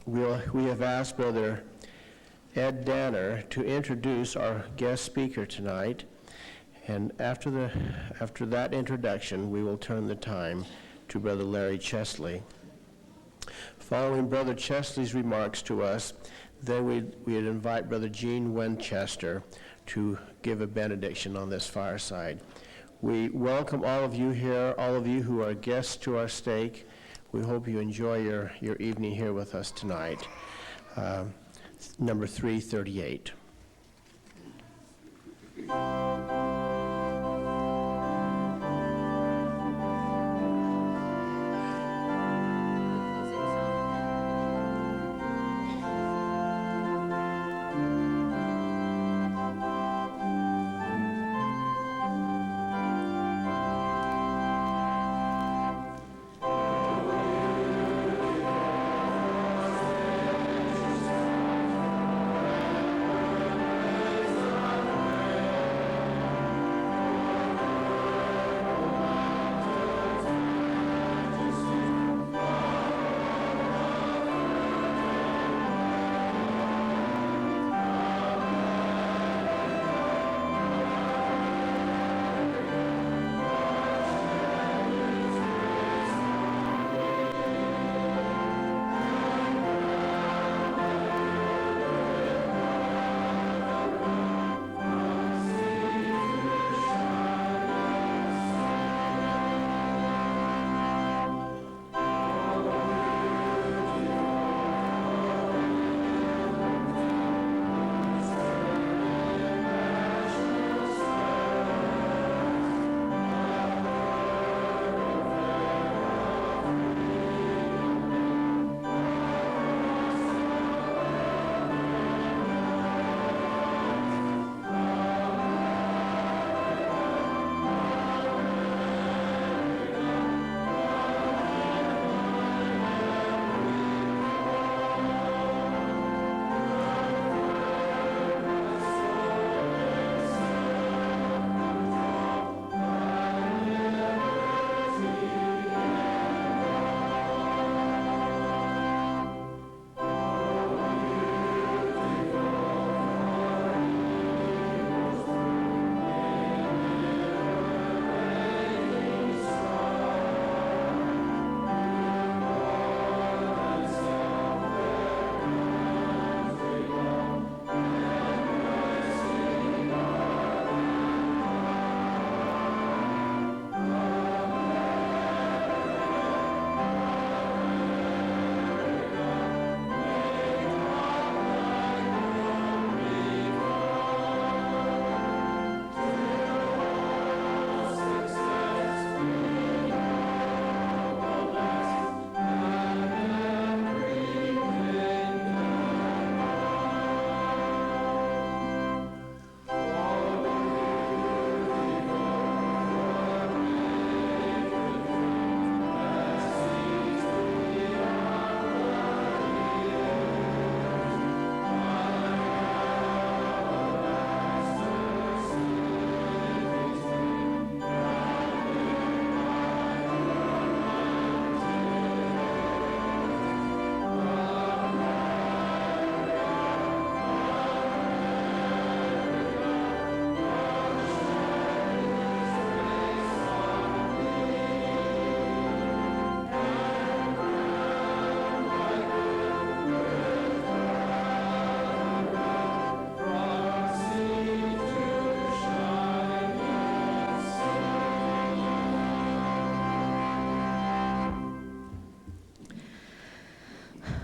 We have asked Brother Ed Danner to introduce our guest speaker tonight, and after that introduction, we will turn the time to Brother Larry Chesley. Following Brother Chesley's remarks to us, then we'd invite Brother Gene Winchester to give a benediction on this fireside. We welcome all of you here, all of you who are guests to our stake. We hope you enjoy your evening here with us tonight. Number 338.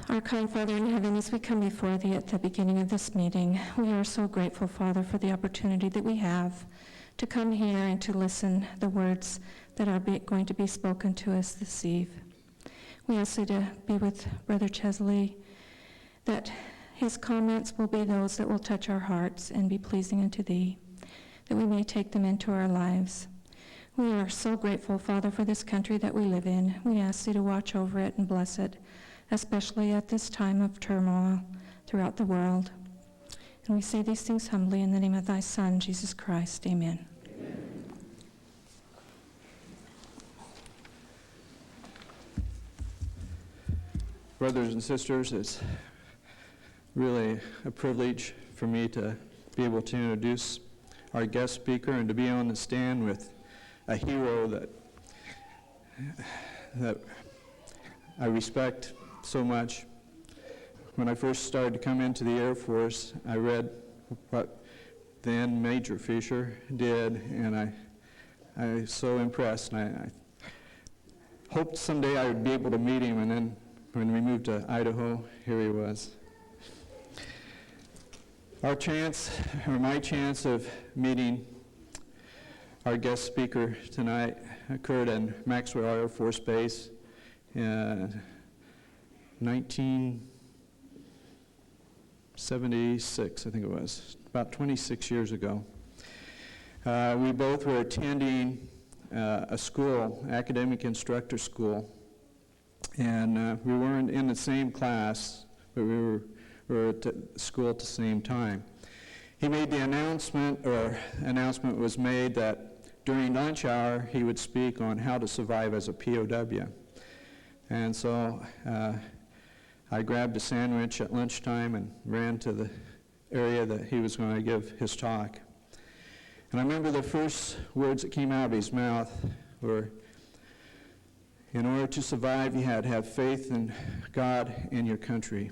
Our kind Father in heaven, as we come before Thee at the beginning of this meeting, we are so grateful, Father, for the opportunity that we have to come here and to listen the words that are going to be spoken to us this eve. We ask Thee to be with Brother Chesley, that his comments will be those that will touch our hearts and be pleasing unto Thee, that we may take them into our lives. We are so grateful, Father, for this country that we live in. We ask Thee to watch over it and bless it, especially at this time of turmoil throughout the world. And we say these things humbly in the name of Thy Son, Jesus Christ. Amen. Amen. brothers and sisters, it's really a privilege for me to be able to introduce our guest speaker and to be on the stand with a hero that I respect so much. When I first started to come into the Air Force, I read what then Major Fisher did, and I was so impressed, and I hoped someday I would be able to meet him, and then when we moved to Idaho, here he was. Our chance, or my chance of meeting our guest speaker tonight occurred in Maxwell Air Force Base in 1976, I think it was, about 26 years ago. We both were attending a school, academic instructor school, and we weren't in the same class, but we were at school at the same time. He made the announcement was made that during lunch hour he would speak on how to survive as a POW. And so I grabbed a sandwich at lunchtime and ran to the area that he was going to give his talk. And I remember the first words that came out of his mouth were, in order to survive, you had to have faith in God and your country.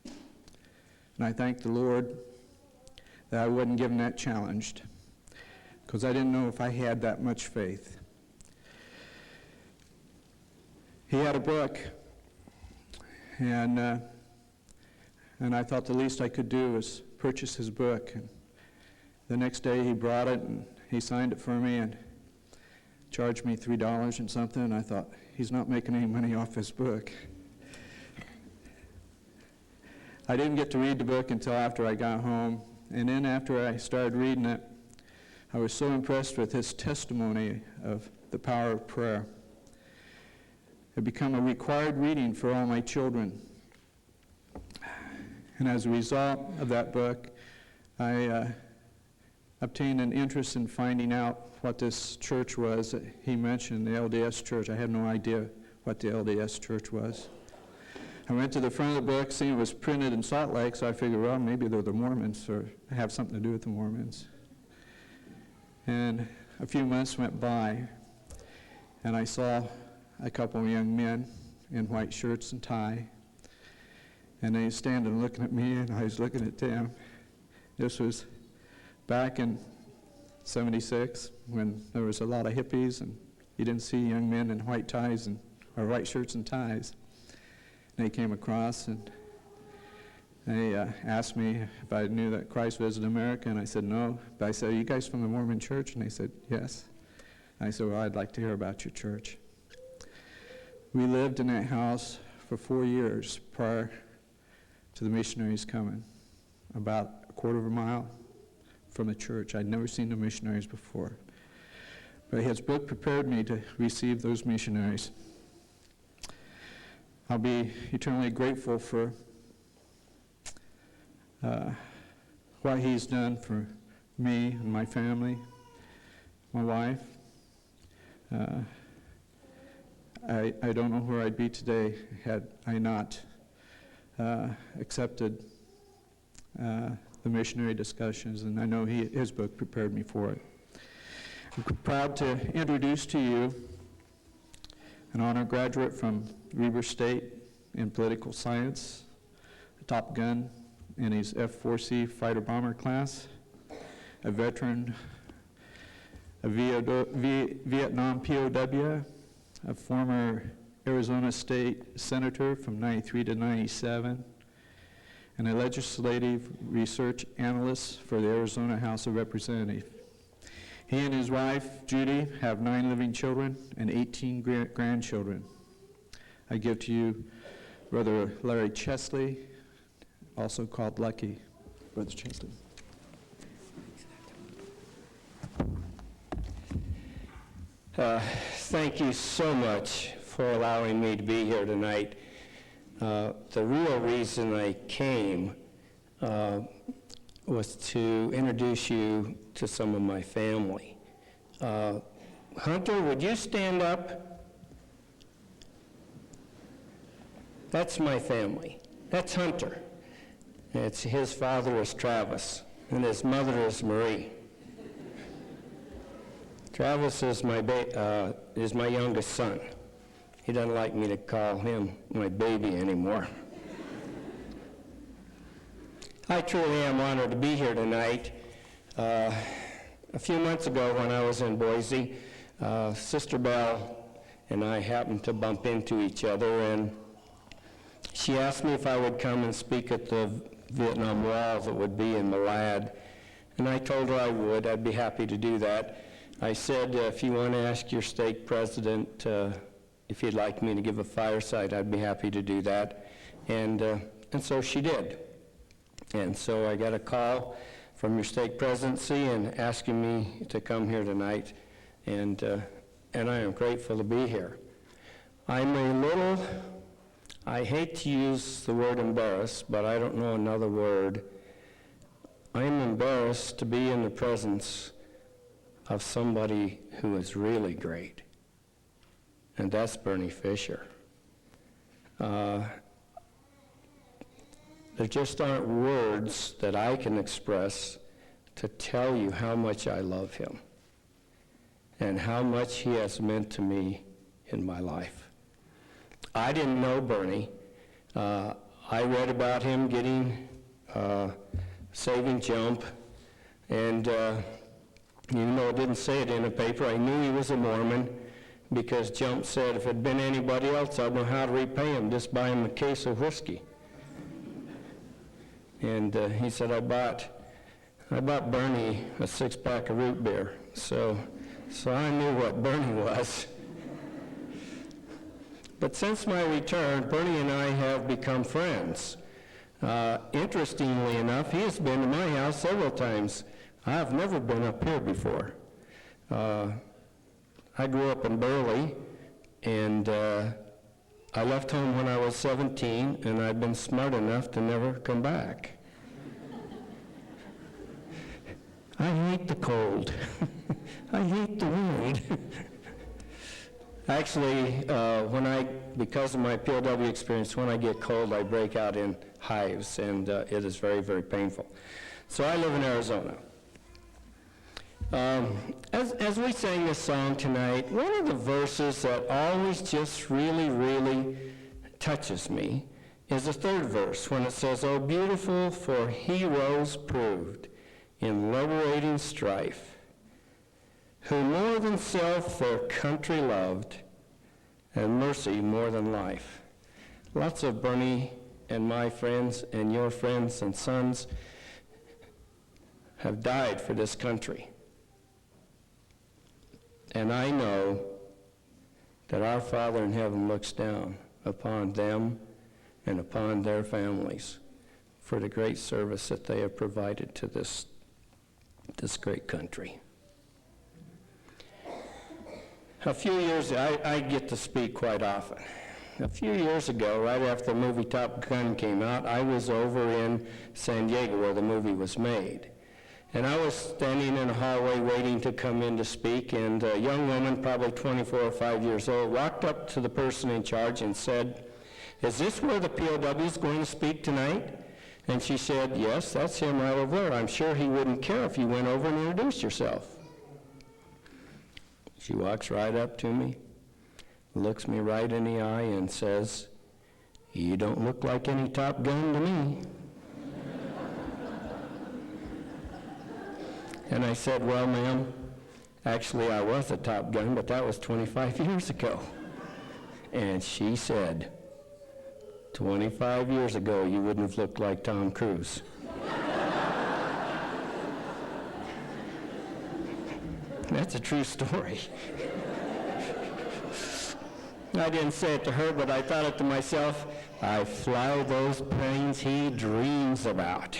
And I thank the Lord that I wasn't given that challenge, because I didn't know if I had that much faith. He had a book, and I thought the least I could do was purchase his book. And the next day he brought it, and he signed it for me and charged me $3 and something, and I thought, he's not making any money off his book. I didn't get to read the book until after I got home, and then after I started reading it, I was so impressed with his testimony of the power of prayer. It had become a required reading for all my children. And as a result of that book, I obtained an interest in finding out what this church was that he mentioned, the LDS Church. I had no idea what the LDS Church was. I went to the front of the book, seeing it was printed in Salt Lake, so I figured, well, maybe they're the Mormons or have something to do with the Mormons. And a few months went by, and I saw a couple of young men in white shirts and tie, and they were standing looking at me, and I was looking at them. This was back in 76, when there was a lot of hippies, and you didn't see young men in white ties or white shirts and ties. They came across, and they asked me if I knew that Christ visited America, and I said no. But I said, are you guys from the Mormon church? And they said, yes. And I said, well, I'd like to hear about your church. We lived in that house for 4 years prior to the missionaries coming, about a quarter of a mile from the church. I'd never seen the missionaries before. But his book prepared me to receive those missionaries. I'll be eternally grateful for what he's done for me and my family, my wife. I don't know where I'd be today had I not accepted the missionary discussions, and I know his book prepared me for it. I'm proud to introduce to you an honor graduate from Weber State in political science, a Top Gun in his F-4C fighter bomber class, a veteran, a Vietnam POW, a former Arizona State Senator from 93 to 97, and a legislative research analyst for the Arizona House of Representatives. He and his wife, Judy, have 9 living children and 18 grandchildren. I give to you Brother Larry Chesley, also called Lucky. Brother Chesley. Thank you so much for allowing me to be here tonight. The real reason I came was to introduce you to some of my family. Hunter, would you stand up? That's my family. That's Hunter. His father is Travis, and his mother is Marie. Travis is my youngest son. He doesn't like me to call him my baby anymore. I truly am honored to be here tonight. A few months ago when I was in Boise, Sister Belle and I happened to bump into each other, and she asked me if I would come and speak at the Vietnam Wall that would be in Malad, and I told her I would. I'd be happy to do that. I said, if you want to ask your stake president if he'd like me to give a fireside, I'd be happy to do that, and so she did. And so I got a call from your stake presidency and asking me to come here tonight, and I am grateful to be here. I hate to use the word embarrassed, but I don't know another word. I'm embarrassed to be in the presence of somebody who is really great, and that's Bernie Fisher. There just aren't words that I can express to tell you how much I love him and how much he has meant to me in my life. I didn't know Bernie. I read about him getting saving Jump, and even though it didn't say it in the paper, I knew he was a Mormon because Jump said if it had been anybody else, I'd know how to repay him, just buy him a case of whiskey. And he said, I bought Bernie a six-pack of root beer. So I knew what Bernie was. But since my return, Bernie and I have become friends. Interestingly enough, he has been to my house several times. I've never been up here before. I grew up in Burley, and I left home when I was 17, and I've been smart enough to never come back. I hate the cold. I hate the wind. Actually, because of my POW experience, when I get cold, I break out in hives, and it is very, very painful. So I live in Arizona. As we sang this song tonight, one of the verses that always just really, really touches me is the third verse when it says, "Oh, beautiful for heroes proved in liberating strife, who more than self their country loved, and mercy more than life." Lots of Bernie and my friends and your friends and sons have died for this country. And I know that our Father in heaven looks down upon them and upon their families for the great service that they have provided to this great country. A few years, I get to speak quite often. A few years ago, right after the movie Top Gun came out, I was over in San Diego where the movie was made. And I was standing in a hallway waiting to come in to speak, and a young woman, probably 24 or 5 years old, walked up to the person in charge and said, "Is this where the POW is going to speak tonight?" And she said, "Yes, that's him right over there. I'm sure he wouldn't care if you went over and introduced yourself." She walks right up to me, looks me right in the eye, and says, "You don't look like any Top Gun to me." And I said, "Well, ma'am, actually I was a Top Gun, but that was 25 years ago." And she said, 25 years ago, you wouldn't have looked like Tom Cruise. That's a true story. I didn't say it to her, but I thought it to myself, I fly those planes he dreams about.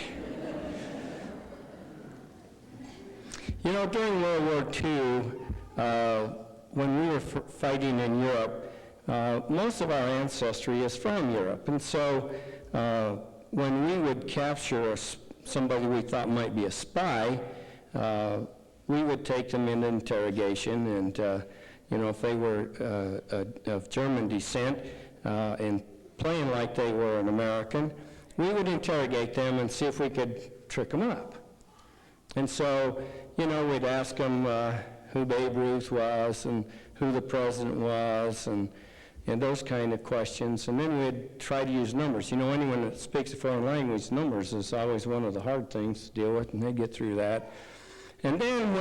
You know, during World War II, when we were fighting in Europe, most of our ancestry is from Europe. And so when we would capture somebody we thought might be a spy, we would take them into interrogation. And, if they were of German descent and playing like they were an American, we would interrogate them and see if we could trick them up. And so, we'd ask them who Babe Ruth was and who the president was and those kind of questions. And then we'd try to use numbers. Anyone that speaks a foreign language, numbers is always one of the hard things to deal with, and they get through that. And then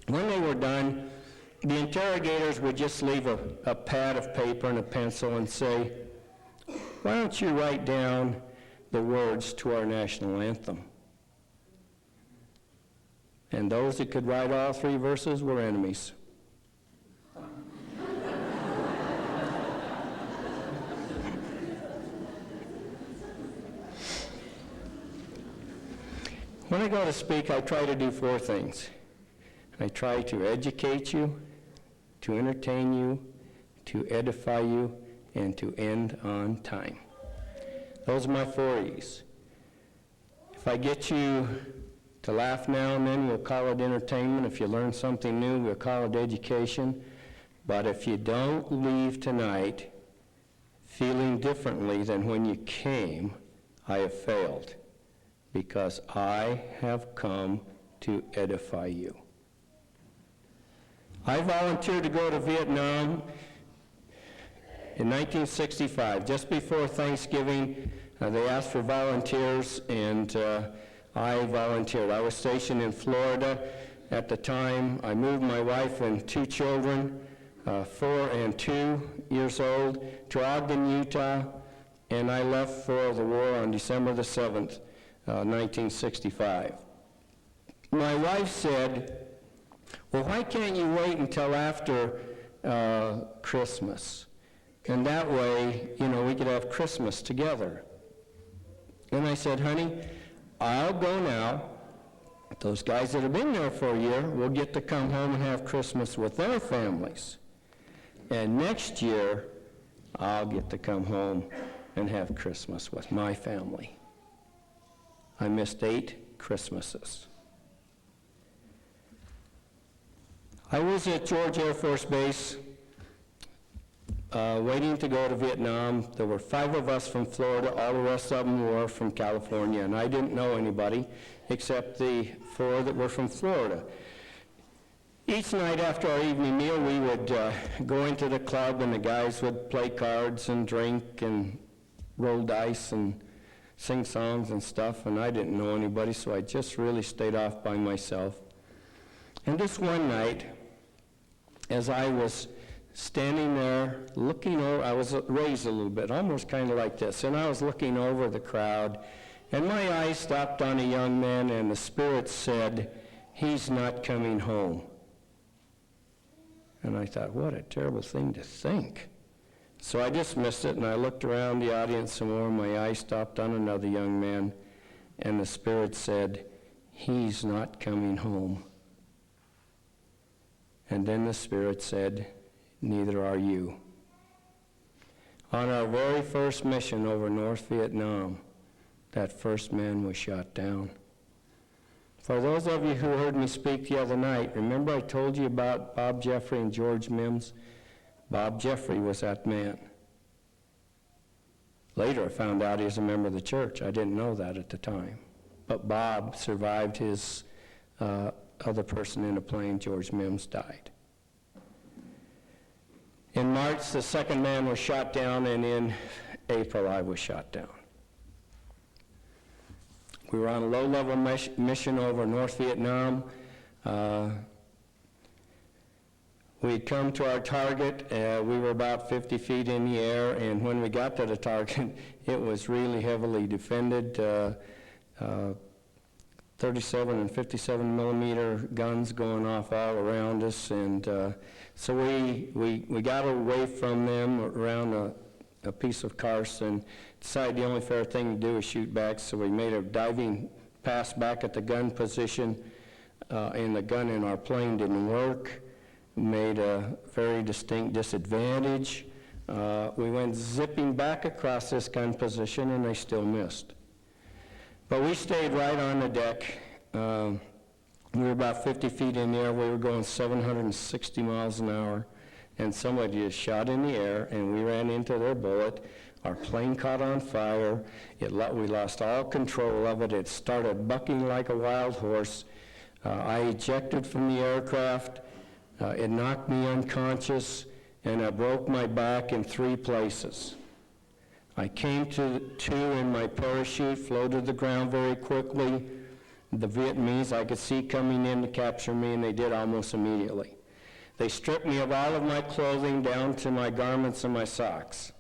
when they were done, the interrogators would just leave a pad of paper and a pencil and say, "Why don't you write down the words to our national anthem?" And those that could write all 3 verses were enemies. When I go to speak, I try to do 4 things. I try to educate you, to entertain you, to edify you, and to end on time. Those are my 4 E's. If I get you to laugh now and then, we'll call it entertainment. If you learn something new, we'll call it education. But if you don't leave tonight feeling differently than when you came, I have failed, because I have come to edify you. I volunteered to go to Vietnam in 1965. Just before Thanksgiving, they asked for volunteers, and I volunteered. I was stationed in Florida at the time. I moved my wife and 2 children, 4 and 2 years old, to Ogden, Utah, and I left for the war on December the 7th, 1965. My wife said, "Well, why can't you wait until after Christmas? And that way, we could have Christmas together." And I said, "Honey, I'll go now. Those guys that have been there for a year will get to come home and have Christmas with their families. And next year, I'll get to come home and have Christmas with my family." I missed 8 Christmases. I was at George Air Force Base waiting to go to Vietnam. There were 5 of us from Florida. All the rest of them were from California, and I didn't know anybody except the 4 that were from Florida. Each night after our evening meal, we would go into the club, and the guys would play cards and drink and roll dice and sing songs and stuff, and I didn't know anybody, so I just really stayed off by myself. And this one night, as I was standing there looking over, I was raised a little bit, almost kind of like this, and I was looking over the crowd, and my eyes stopped on a young man, and the Spirit said, "He's not coming home." And I thought, what a terrible thing to think. So I dismissed it, and I looked around the audience some more, and my eyes stopped on another young man, and the Spirit said, "He's not coming home." And then the Spirit said, "Neither are you." On our very first mission over North Vietnam, that first man was shot down. For those of you who heard me speak the other night, remember I told you about Bob Jeffrey and George Mims? Bob Jeffrey was that man. Later I found out he was a member of the church. I didn't know that at the time. But Bob survived his other person in a plane. George Mims died. In March, the second man was shot down, and in April, I was shot down. We were on a low-level mission over North Vietnam. We'd come to our target. We were about 50 feet in the air, and when we got to the target, it was really heavily defended. 37 and 57 millimeter guns going off all around us, and so we got away from them around a piece of karst and decided the only fair thing to do is shoot back, so we made a diving pass back at the gun position, and the gun in our plane didn't work. Made a very distinct disadvantage. We went zipping back across this gun position, and they still missed. But we stayed right on the deck. We were about 50 feet in the air. We were going 760 miles an hour, and somebody just shot in the air, and we ran into their bullet. Our plane caught on fire. We lost all control of it. It started bucking like a wild horse. I ejected from the aircraft. It knocked me unconscious, and I broke my back in 3 places. I came to in my parachute, floated to the ground very quickly. The Vietnamese I could see coming in to capture me, and they did almost immediately. They stripped me of all of my clothing down to my garments and my socks.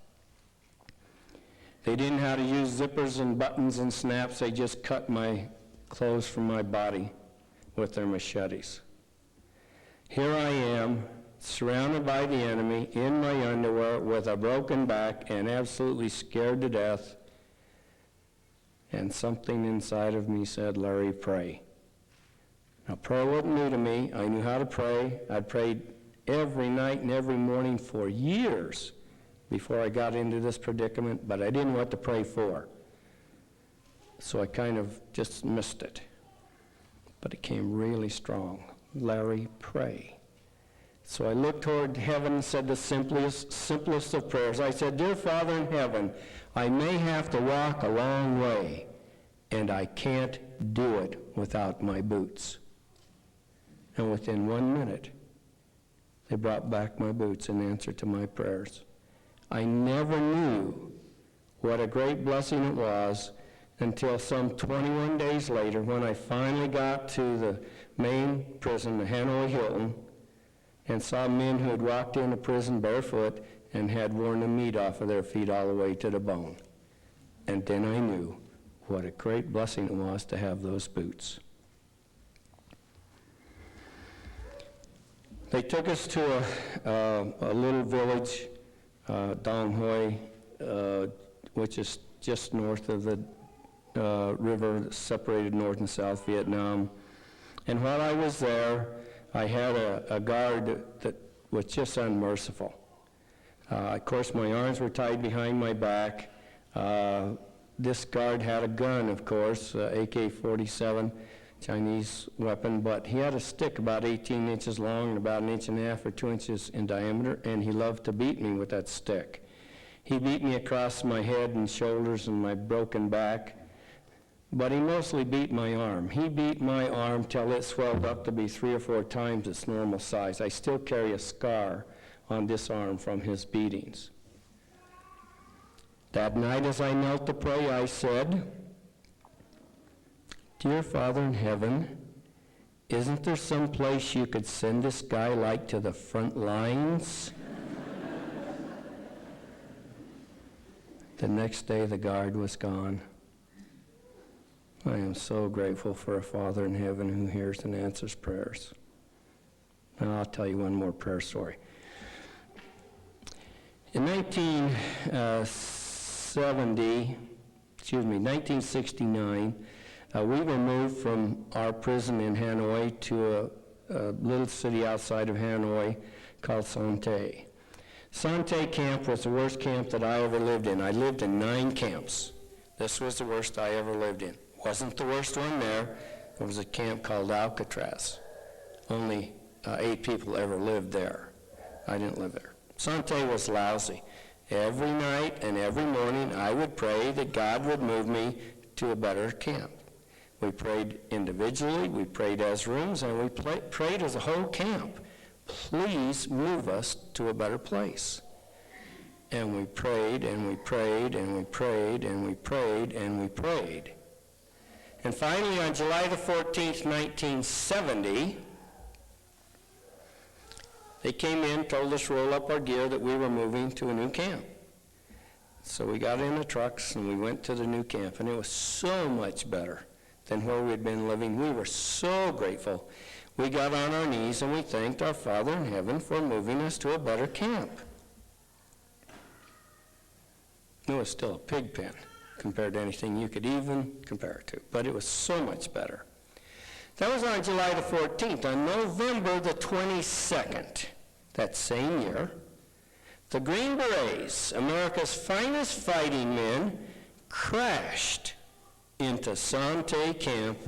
They didn't know how to use zippers and buttons and snaps. They just cut my clothes from my body with their machetes. Here I am, surrounded by the enemy, in my underwear, with a broken back, and absolutely scared to death. And something inside of me said, "Larry, pray." Now, prayer wasn't new to me. I knew how to pray. I'd prayed every night and every morning for years before I got into this predicament, but I didn't know what to pray for. So I kind of just missed it. But it came really strong. "Larry, pray." So I looked toward heaven and said the simplest of prayers. I said, "Dear Father in heaven, I may have to walk a long way, and I can't do it without my boots." And within 1 minute, they brought back my boots in answer to my prayers. I never knew what a great blessing it was until some 21 days later, when I finally got to the main prison, the Hanoi Hilton, and saw men who had walked into prison barefoot and had worn the meat off of their feet all the way to the bone. And then I knew what a great blessing it was to have those boots. They took us to a little village, Dong Hoi, which is just north of the river that separated North and South Vietnam. And while I was there, I had a guard that was just unmerciful. Of course, my arms were tied behind my back. This guard had a gun, of course, AK-47, Chinese weapon, but he had a stick about 18 inches long and about 1.5 inches or 2 inches in diameter, and he loved to beat me with that stick. He beat me across my head and shoulders and my broken back, but he mostly beat my arm. He beat my arm till it swelled up to be 3 or 4 times its normal size. I still carry a scar on this arm from his beatings. That night as I knelt to pray, I said, "Dear Father in heaven, isn't there some place you could send this guy like to the front lines?" The next day the guard was gone. I am so grateful for a Father in heaven who hears and answers prayers. And I'll tell you one more prayer story. In 1969, we were moved from our prison in Hanoi to a little city outside of Hanoi called Son Tay. Son Tay camp was the worst camp that I ever lived in. I lived in 9 camps. This was the worst I ever lived in. Wasn't the worst one there. There was a camp called Alcatraz. Only 8 people ever lived there. I didn't live there. Son Tay was lousy. Every night and every morning I would pray that God would move me to a better camp. We prayed individually, we prayed as rooms, and we prayed as a whole camp. Please move us to a better place. And we prayed, and we prayed, and we prayed, and we prayed, and we prayed. And finally, on July the 14th, 1970, they came in, told us to roll up our gear, that we were moving to a new camp. So we got in the trucks and we went to the new camp, and it was so much better than where we'd been living. We were so grateful. We got on our knees and we thanked our Father in heaven for moving us to a better camp. It was still a pig pen compared to anything you could even compare it to, but it was so much better. That was on July the 14th. On November the 22nd, that same year, the Green Berets, America's finest fighting men, crashed into Son Tay camp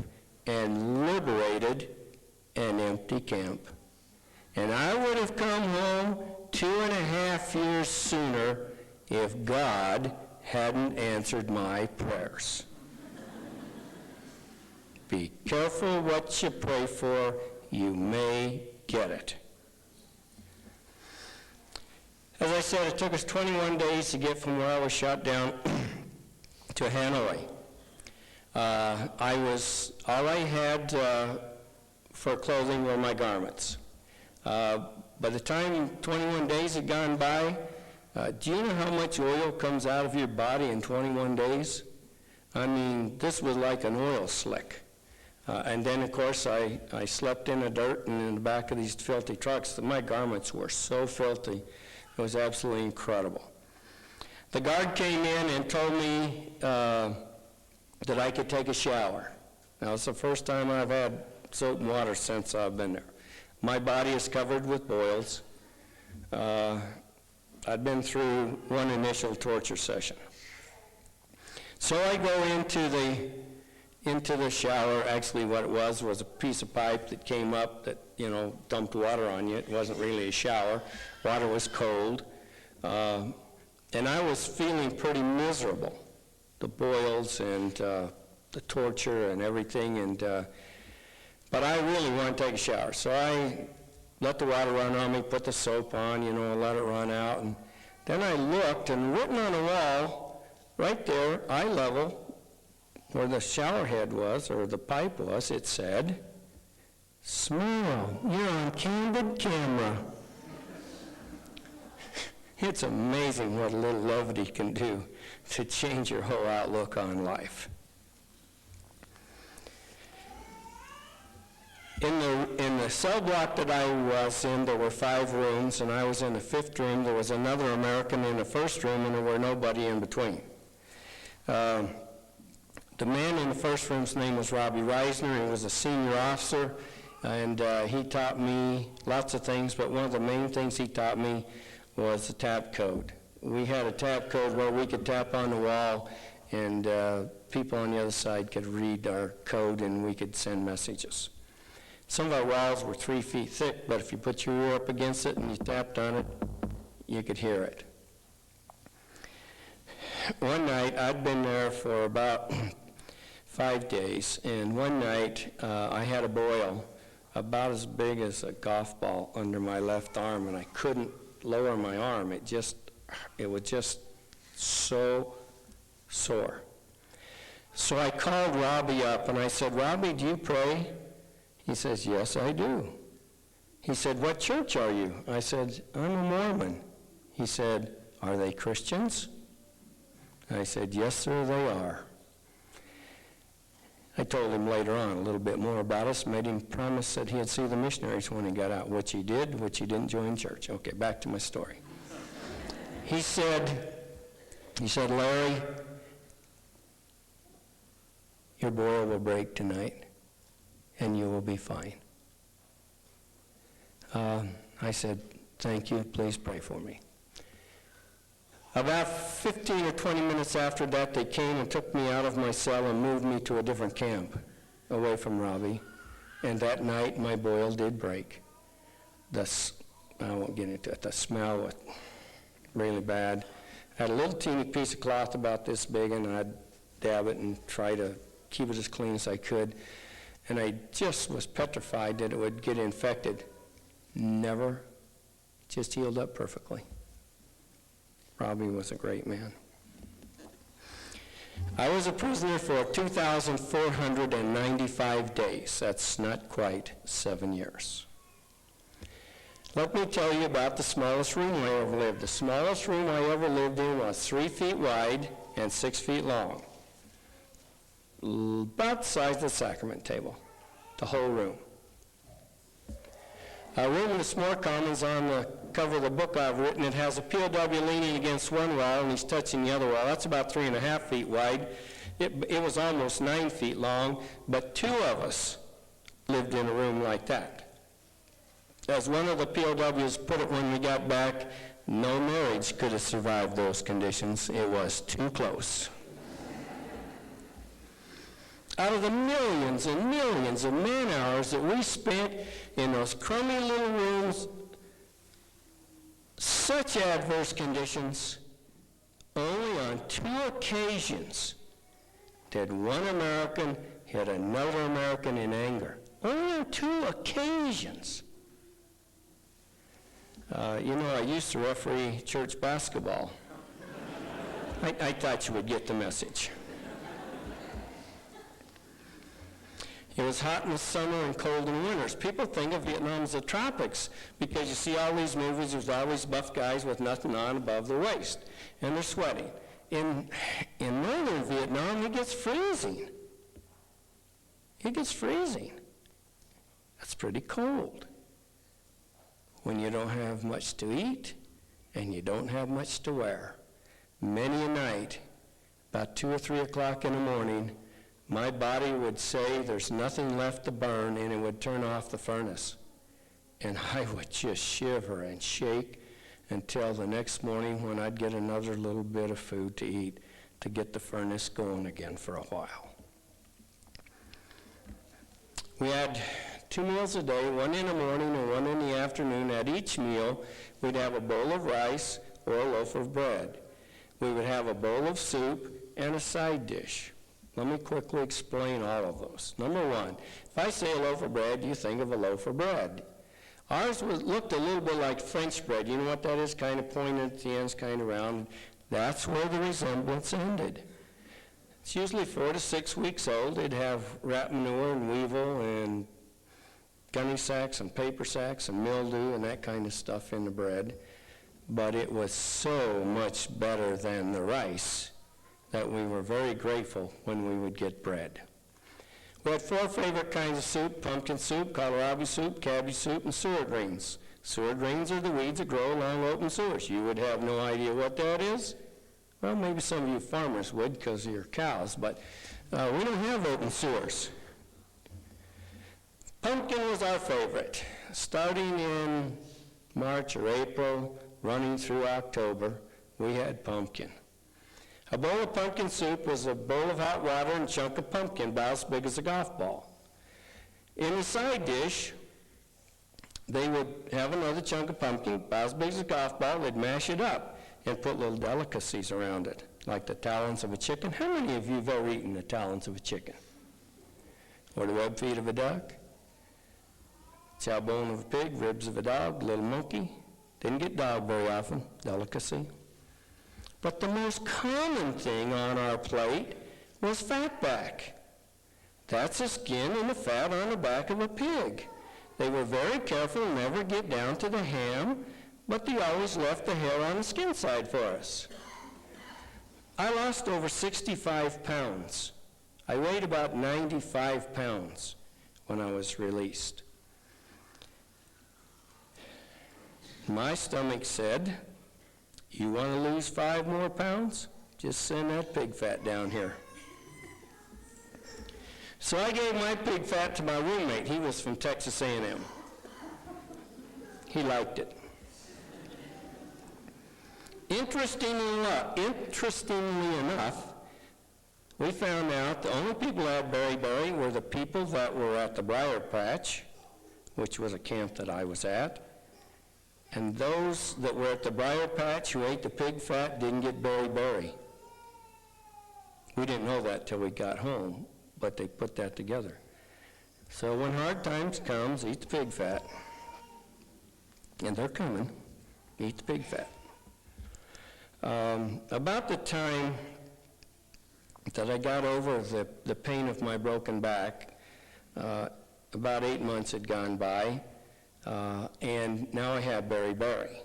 and liberated an empty camp. And I would have come home 2.5 years sooner if God hadn't answered my prayers. Be careful what you pray for. You may get it. As I said, it took us 21 days to get from where I was shot down to Hanoi. All I had for clothing were my garments. By the time 21 days had gone by, do you know how much oil comes out of your body in 21 days? I mean, this was like an oil slick. And then, of course, I slept in the dirt and in the back of these filthy trucks. My garments were so filthy. It was absolutely incredible. The guard came in and told me that I could take a shower. Now, it's the first time I've had soap and water since I've been there. My body is covered with boils. I'd been through one initial torture session. So I go into the shower. Actually, what it was a piece of pipe that came up that, dumped water on you. It wasn't really a shower. Water was cold. And I was feeling pretty miserable. The boils and the torture and everything. But I really wanted to take a shower. So I let the water run on me, put the soap on, let it run out. And then I looked, and written on the wall, right there, eye level, where the shower head was, or the pipe was, it said, "Smile, you're on candid camera." It's amazing what a little levity can do to change your whole outlook on life. In the cell block that I was in, there were 5 rooms, and I was in the 5th room. There was another American in the 1st room, and there were nobody in between. The man in the 1st room's name was Robbie Reisner. He was a senior officer, and he taught me lots of things, but one of the main things he taught me was the tap code. We had a tap code where we could tap on the wall, and people on the other side could read our code, and we could send messages. Some of our walls were 3 feet thick, but if you put your ear up against it and you tapped on it, you could hear it. One night, I'd been there for about 5 days, and one night I had a boil about as big as a golf ball under my left arm, and I couldn't lower my arm. It was just so sore. So I called Robbie up, and I said, "Robbie, do you pray?" He says, "Yes, I do." He said, "What church are you?" I said, "I'm a Mormon." He said, "Are they Christians?" I said, "Yes, sir, they are." I told him later on a little bit more about us, made him promise that he'd see the missionaries when he got out, which he did, which he didn't join church. Okay, back to my story. He said, "Larry, your boil will break tonight, and you will be fine." I said, "Thank you, please pray for me." About 15 or 20 minutes after that, they came and took me out of my cell and moved me to a different camp away from Robbie. And that night, my boil did break. I won't get into it. The smell was really bad. I had a little teeny piece of cloth about this big, and I'd dab it and try to keep it as clean as I could. And I just was petrified that it would get infected. Never. Just healed up perfectly. Robbie was a great man. I was a prisoner for 2,495 days. That's not quite 7 years. Let me tell you about the smallest room I ever lived. The smallest room I ever lived in was 3 feet wide and 6 feet long. About the size of the sacrament table, the whole room. A room in the S'more Commons, on the cover of the book I've written, it has a POW leaning against one wall and he's touching the other wall. That's about 3.5 feet wide. It was almost 9 feet long, but 2 of us lived in a room like that. As one of the POWs put it when we got back, no marriage could have survived those conditions. It was too close. Out of the millions and millions of man hours that we spent in those crummy little rooms, such adverse conditions, Only on 2 occasions did one American hit another American in anger. Only on 2 occasions. I used to referee church basketball. I thought you would get the message. It was hot in the summer and cold in winters. People think of Vietnam as the tropics because you see all these movies, there's always buff guys with nothing on above their waist, and they're sweating. In northern Vietnam, it gets freezing. It gets freezing. That's pretty cold when you don't have much to eat and you don't have much to wear. Many a night, about 2 or 3 o'clock in the morning, my body would say there's nothing left to burn, and it would turn off the furnace. And I would just shiver and shake until the next morning when I'd get another little bit of food to eat to get the furnace going again for a while. We had 2 meals a day, one in the morning and one in the afternoon. At each meal, we'd have a bowl of rice or a loaf of bread. We would have a bowl of soup and a side dish. Let me quickly explain all of those. Number one, if I say a loaf of bread, you think of a loaf of bread. Ours looked a little bit like French bread. You know what that is? Kind of pointed at the ends, kind of round. That's where the resemblance ended. It's usually 4 to 6 weeks old. It'd have rat manure and weevil and gunny sacks and paper sacks and mildew and that kind of stuff in the bread. But it was so much better than the rice that we were very grateful when we would get bread. We had 4 favorite kinds of soup: pumpkin soup, kohlrabi soup, cabbage soup, and sewer greens. Sewer greens are the weeds that grow along open sewers. You would have no idea what that is. Well, maybe some of you farmers would because of your cows, but we don't have open sewers. Pumpkin was our favorite. Starting in March or April, running through October, we had pumpkin. A bowl of pumpkin soup was a bowl of hot water and a chunk of pumpkin about as big as a golf ball. In the side dish, they would have another chunk of pumpkin about as big as a golf ball. They'd mash it up and put little delicacies around it, like the talons of a chicken. How many of you have ever eaten the talons of a chicken? Or the web feet of a duck? Jawbone of a pig, ribs of a dog, little monkey. Didn't get dog very often, delicacy. But the most common thing on our plate was fatback. That's the skin and the fat on the back of a pig. They were very careful to never get down to the ham, but they always left the hair on the skin side for us. I lost over 65 pounds. I weighed about 95 pounds when I was released. My stomach said, "You want to lose 5 more pounds? Just send that pig fat down here." So I gave my pig fat to my roommate. He was from Texas A&M. He liked it. Interestingly enough, we found out the only people who had berry were the people that were at the Briar Patch, which was a camp that I was at. And those that were at the Briar Patch who ate the pig fat didn't get berry. We didn't know that till we got home, but they put that together. So when hard times comes, eat the pig fat. And they're coming. Eat the pig fat. About the time that I got over the pain of my broken back, about 8 months had gone by. And now I have beriberi.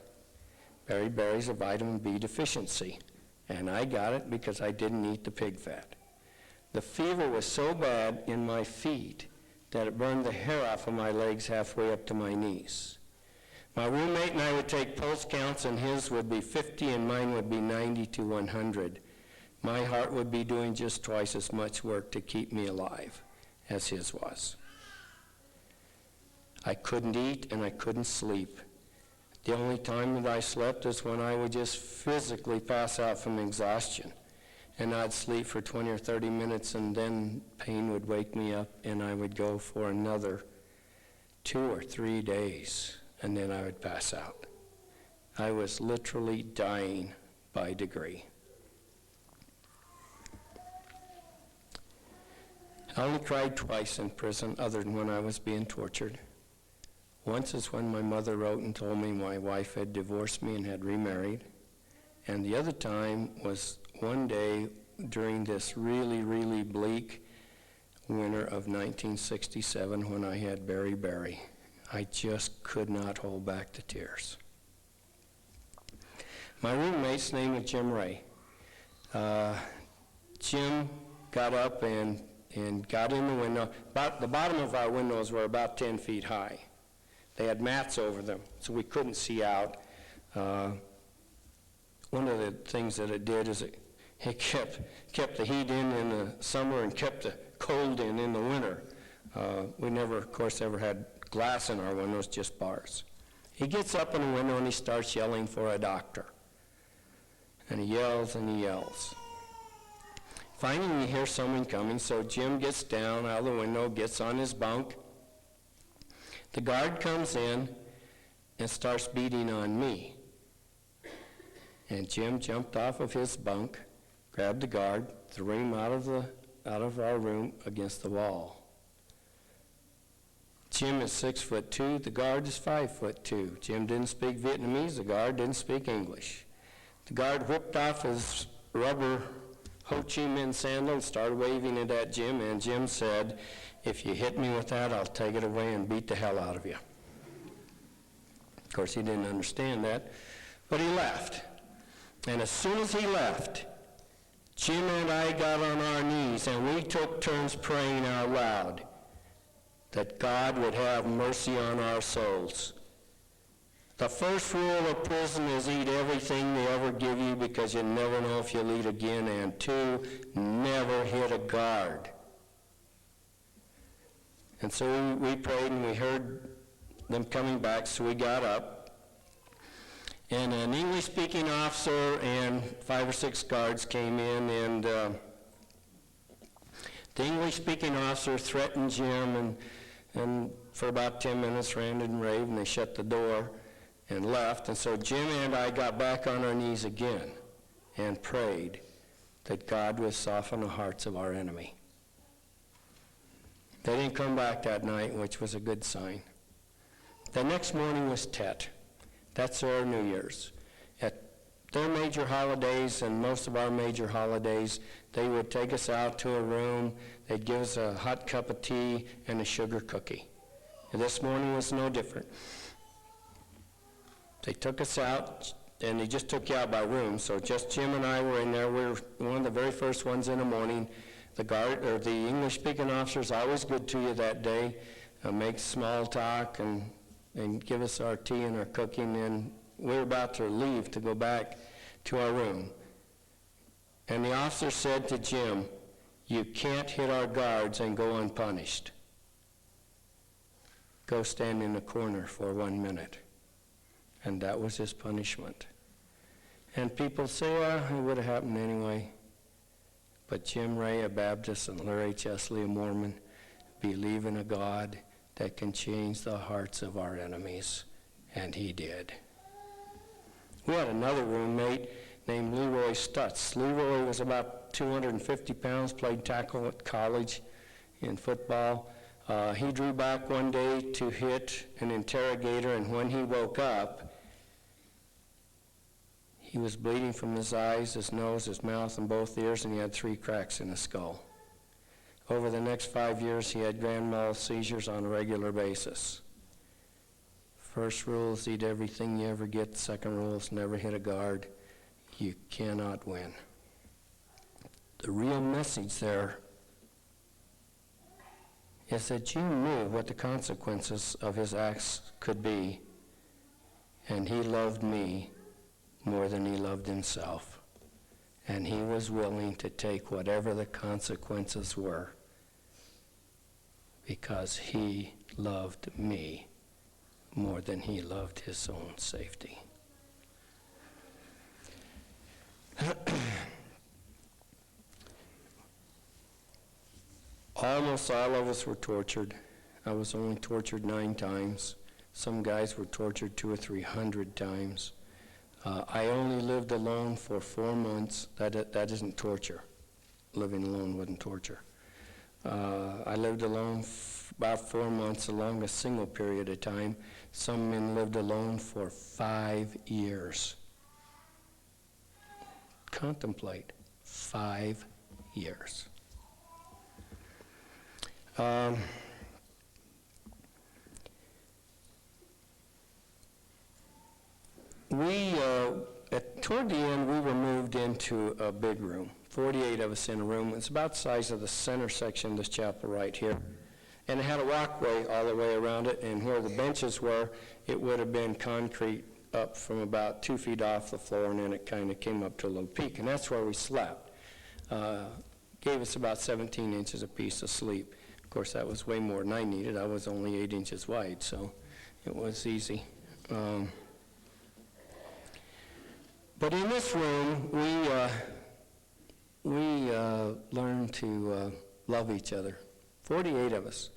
Beriberi is a vitamin B deficiency, and I got it because I didn't eat the pig fat. The fever was so bad in my feet that it burned the hair off of my legs halfway up to my knees. My roommate and I would take pulse counts, and his would be 50 and mine would be 90 to 100. My heart would be doing just twice as much work to keep me alive as his was. I couldn't eat and I couldn't sleep. The only time that I slept is when I would just physically pass out from exhaustion. And I'd sleep for 20 or 30 minutes, and then pain would wake me up, and I would go for another 2 or 3 days, and then I would pass out. I was literally dying by degree. I only cried twice in prison, other than when I was being tortured. Once is when my mother wrote and told me my wife had divorced me and had remarried. And the other time was one day during this really, really bleak winter of 1967 when I had beriberi. I just could not hold back the tears. My roommate's name was Jim Ray. Jim got up and got in the window. The bottom of our windows were about 10 feet high. They had mats over them, so we couldn't see out. One of the things that it did is it kept the heat in the summer and kept the cold in the winter. We never, of course, ever had glass in our windows, just bars. He gets up in the window and he starts yelling for a doctor. And he yells and he yells. Finally, we hear someone coming, so Jim gets down out of the window, gets on his bunk. The guard comes in and starts beating on me. And Jim jumped off of his bunk, grabbed the guard, threw him out of our room against the wall. Jim is 6'2", the guard is 5'2". Jim didn't speak Vietnamese, the guard didn't speak English. The guard whipped off his rubber Ho Chi Minh sandal and started waving it at Jim, and Jim said, "If you hit me with that, I'll take it away and beat the hell out of you." Of course, he didn't understand that, but he left. And as soon as he left, Jim and I got on our knees, and we took turns praying out loud that God would have mercy on our souls. The first rule of prison is eat everything they ever give you, because you never know if you'll eat again. And 2, never hit a guard. And so we prayed and we heard them coming back, so we got up. And an English-speaking officer and 5 or 6 guards came in, and the English-speaking officer threatened Jim and for about 10 minutes ranted and raved, and they shut the door and left. And so Jim and I got back on our knees again and prayed that God would soften the hearts of our enemy. They didn't come back that night, which was a good sign. The next morning was Tet. That's our New Year's. At their major holidays and most of our major holidays, they would take us out to a room. They'd give us a hot cup of tea and a sugar cookie. And this morning was no different. They took us out, and they just took you out by room. So just Jim and I were in there. We were one of the very first ones in the morning. The guard, or the English-speaking officer's always good to you that day. Make small talk and give us our tea and our cooking. And we were about to leave to go back to our room. And the officer said to Jim, "You can't hit our guards and go unpunished. Go stand in the corner for 1 minute." And that was his punishment. And people say, well, it would have happened anyway. But Jim Ray, a Baptist, and Larry Chesley, a Mormon, believe in a God that can change the hearts of our enemies. And he did. We had another roommate named Leroy Stutz. Leroy was about 250 pounds, played tackle at college in football. He drew back one day to hit an interrogator, and when he woke up, he was bleeding from his eyes, his nose, his mouth, and both ears, and he had 3 cracks in his skull. Over the next 5 years, he had grand mal seizures on a regular basis. First rule is eat everything you ever get. Second rule is never hit a guard. You cannot win. The real message there is that Jim knew what the consequences of his acts could be, and he loved me more than he loved himself. And he was willing to take whatever the consequences were because he loved me more than he loved his own safety. Almost all of us were tortured. I was only tortured 9 times. Some guys were tortured 200 or 300 times. I only lived alone for 4 months. That isn't torture. Living alone wasn't torture. I lived alone about 4 months, the longest single period of time. Some men lived alone for 5 years. Contemplate, 5 years. Toward the end, we were moved into a big room, 48 of us in a room. It's about the size of the center section of this chapel right here. And it had a walkway all the way around it, and where the benches were, it would have been concrete up from about 2 feet off the floor, and then it kind of came up to a little peak, and that's where we slept. Gave us about 17 inches apiece of sleep. Of course, that was way more than I needed. I was only 8 inches wide, so it was easy. But in this room, we learned to love each other. 48 of us.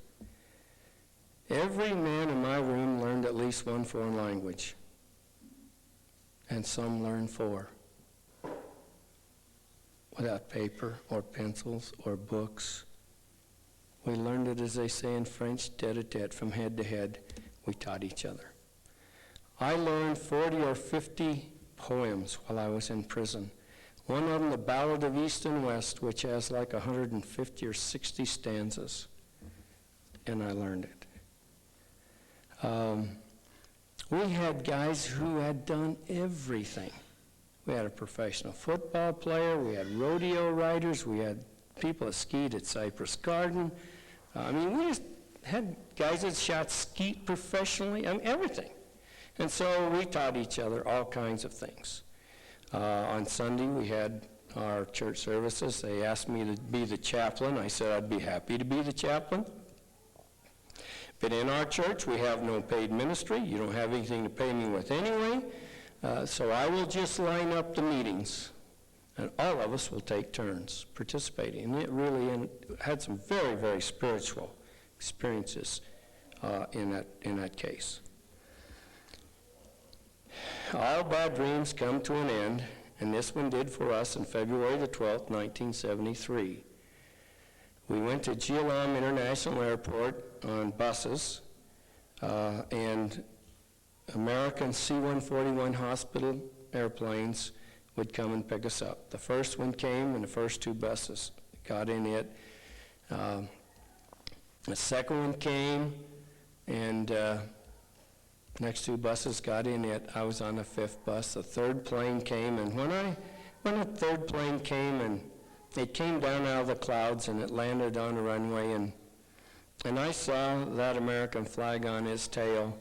Every man in my room learned at least one foreign language, and some learned 4. Without paper or pencils or books. We learned it, as they say in French, tete-a-tete, from head to head. We taught each other. I learned 40 or 50 poems while I was in prison. One of them, the Ballad of East and West, which has like 150 or 60 stanzas, and I learned it. We had guys who had done everything. We had a professional football player, we had rodeo riders, we had people that skied at Cypress Garden. We just had guys that shot skeet professionally, everything. And so we taught each other all kinds of things. On Sunday, we had our church services. They asked me to be the chaplain. I said I'd be happy to be the chaplain. But in our church, we have no paid ministry. You don't have anything to pay me with anyway. So I will just line up the meetings, and all of us will take turns participating. And it really had some very, very spiritual experiences in that case. All bad dreams come to an end, and this one did for us on February the 12th, 1973. We went to Geelong International Airport on buses, and American C-141 hospital airplanes would come and pick us up. The first one came, and the first 2 buses got in it. The second one came, and next 2 buses got in it. I was on the 5th bus. The 3rd plane came, and when the 3rd plane came, and it came down out of the clouds, and it landed on the runway, and I saw that American flag on its tail.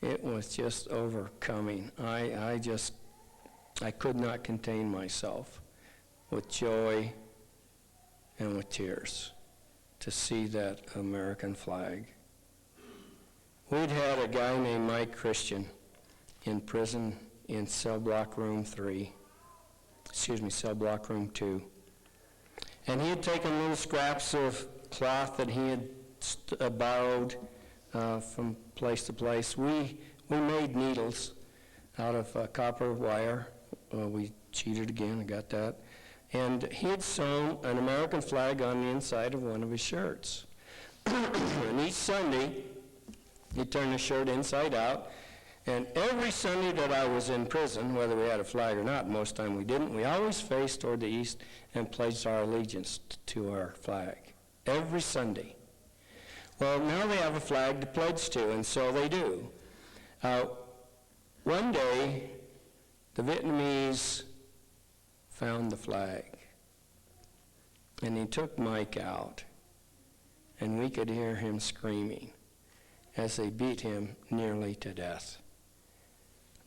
It was just overcoming. I could not contain myself with joy and with tears to see that American flag. We'd had a guy named Mike Christian in prison in cell block room 2. And he had taken little scraps of cloth that he had borrowed from place to place. We made needles out of copper wire. We cheated again, I got that. And he had sewn an American flag on the inside of one of his shirts. And each Sunday, he'd turn the shirt inside out. And every Sunday that I was in prison, whether we had a flag or not, most of the time we didn't, we always faced toward the east and pledged our allegiance to our flag. Every Sunday. Well, now they have a flag to pledge to, and so they do. One day, the Vietnamese found the flag, and he took Mike out, and we could hear him screaming as they beat him nearly to death.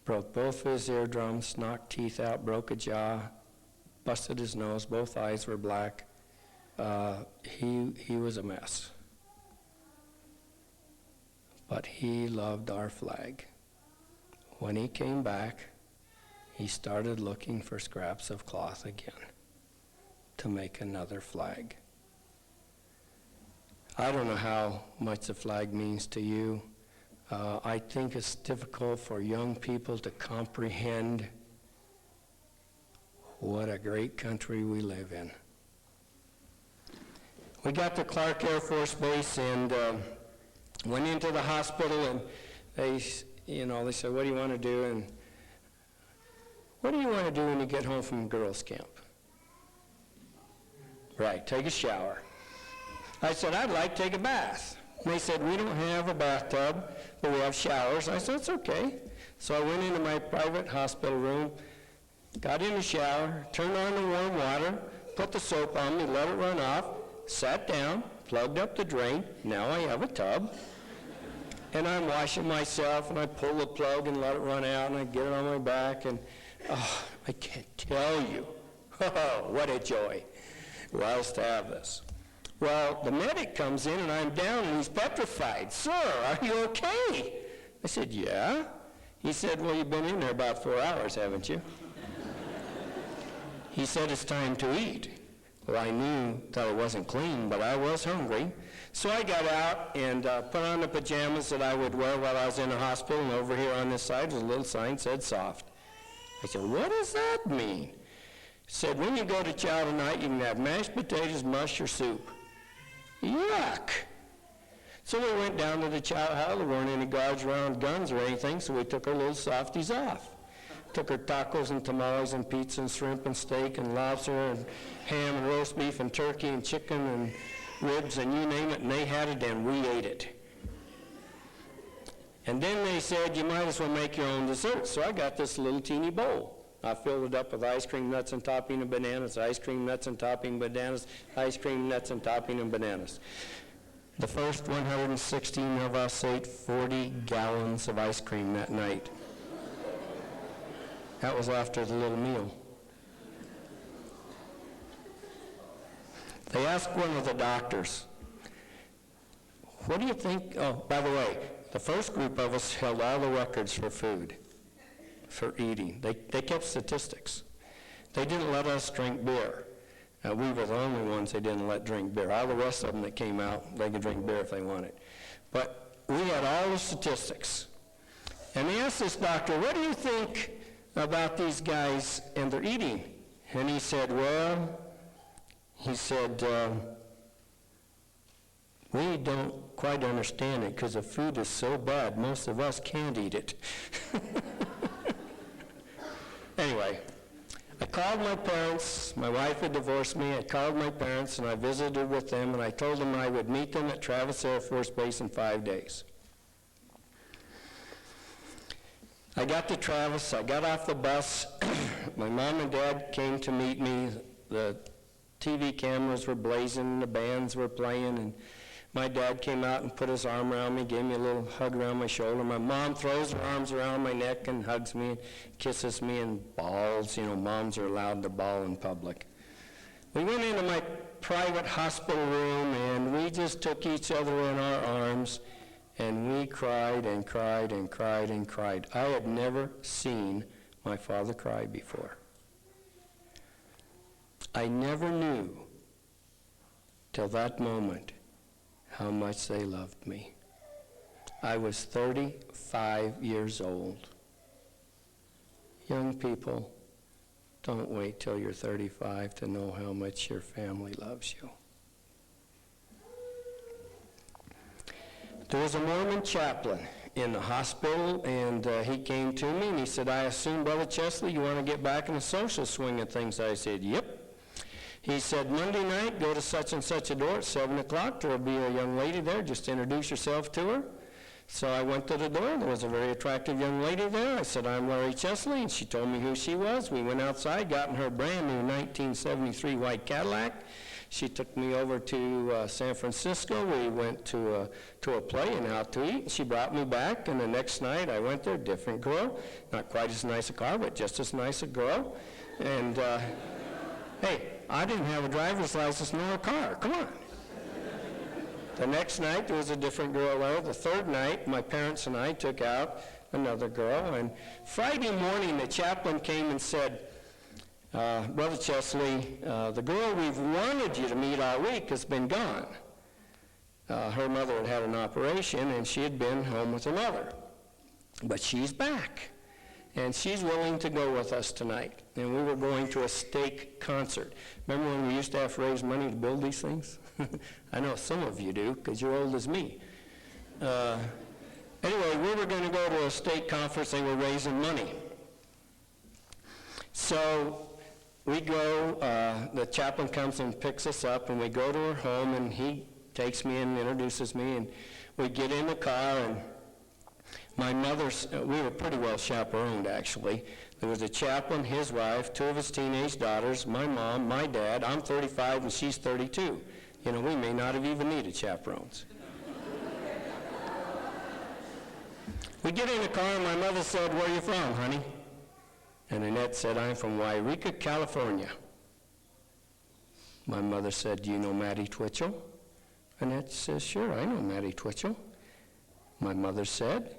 Broke both of his eardrums, knocked teeth out, broke a jaw, busted his nose, both eyes were black. He was a mess. But he loved our flag. When he came back, he started looking for scraps of cloth again to make another flag. I don't know how much the flag means to you. I think it's difficult for young people to comprehend what a great country we live in. We got to Clark Air Force Base and went into the hospital, and they said, what do you want to do? And what do you want to do when you get home from girls' camp? Right, take a shower. I said, I'd like to take a bath. And they said, we don't have a bathtub, but we have showers. I said, it's okay. So I went into my private hospital room, got in the shower, turned on the warm water, put the soap on me, let it run off, sat down, plugged up the drain. Now I have a tub. And I'm washing myself, and I pull the plug and let it run out, and I get it on my back, and I can't tell you, what a joy was to have this. Well, the medic comes in, and I'm down, and he's petrified. Sir, are you okay? I said, yeah. He said, well, you've been in there about 4 hours, haven't you? He said, it's time to eat. Well, I knew that it wasn't clean, but I was hungry. So I got out and put on the pajamas that I would wear while I was in the hospital, and over here on this side was a little sign that said soft. I said, what does that mean? He said, when you go to chow tonight, you can have mashed potatoes, mush, or soup. Yuck! So we went down to the chow hall. There weren't any guards around, guns or anything, so we took our little softies off. Took our tacos and tamales and pizza and shrimp and steak and lobster and ham and roast beef and turkey and chicken and ribs and you name it, and they had it and we ate it. And then they said, you might as well make your own dessert. So I got this little teeny bowl. I filled it up with ice cream, nuts, and topping and bananas, ice cream, nuts, and topping, bananas, ice cream, nuts, and topping, and bananas. The first 116 of us ate 40 gallons of ice cream that night. That was after the little meal. They asked one of the doctors, what do you think? Oh, by the way, the first group of us held all the records for food, for eating. They kept statistics. They didn't let us drink beer. We were the only ones they didn't let drink beer. All the rest of them that came out, they could drink beer if they wanted. But we had all the statistics. And they asked this doctor, what do you think about these guys and their eating? And he said, we don't quite understand it because the food is so bad, most of us can't eat it. Anyway, I called my parents. My wife had divorced me. I called my parents, and I visited with them, and I told them I would meet them at Travis Air Force Base in 5 days. I got to Travis. I got off the bus. My mom and dad came to meet me. The TV cameras were blazing, the bands were playing, and my dad came out and put his arm around me, gave me a little hug around my shoulder. My mom throws her arms around my neck and hugs me and kisses me and bawls. You know, moms are allowed to bawl in public. We went into my private hospital room, and we just took each other in our arms, and we cried and cried and cried and cried. I had never seen my father cry before. I never knew till that moment how much they loved me. I was 35 years old. Young people, don't wait till you're 35 to know how much your family loves you. There was a Mormon chaplain in the hospital, and he came to me, and he said, I assume, Brother Chesley, you want to get back in the social swing of things? I said, yep. He said, Monday night, go to such and such a door at 7 o'clock. There will be a young lady there. Just introduce yourself to her. So I went to the door. There was a very attractive young lady there. I said, I'm Larry Chesley, and she told me who she was. We went outside, got in her brand new 1973 white Cadillac. She took me over to San Francisco. We went to a play and out to eat. She brought me back, and the next night I went there, different girl. Not quite as nice a car, but just as nice a girl. And, hey, I didn't have a driver's license nor a car. Come on. The next night, there was a different girl there. The third night, my parents and I took out another girl. And Friday morning, the chaplain came and said, Brother Chesley, the girl we've wanted you to meet all week has been gone. Her mother had had an operation, and she had been home with her mother. But she's back. and she's willing to go with us tonight. And we were going to a stake concert. Remember when we used to have to raise money to build these things? I know some of you do, because you're old as me. Anyway, we were going to go to a stake conference. They were raising money. So we go, the chaplain comes and picks us up, and we go to her home, and he takes me in and introduces me, and we get in the car, and my mother's, we were pretty well chaperoned, actually. There was a chaplain, his wife, 2 of his teenage daughters, my mom, my dad. I'm 35, and she's 32. You know, we may not have even needed chaperones. We get in the car, and my mother said, "Where are you from, honey?" And Annette said, "I'm from Wairika, California." My mother said, "Do you know Mattie Twitchell?" Annette says, "Sure, I know Mattie Twitchell." My mother said,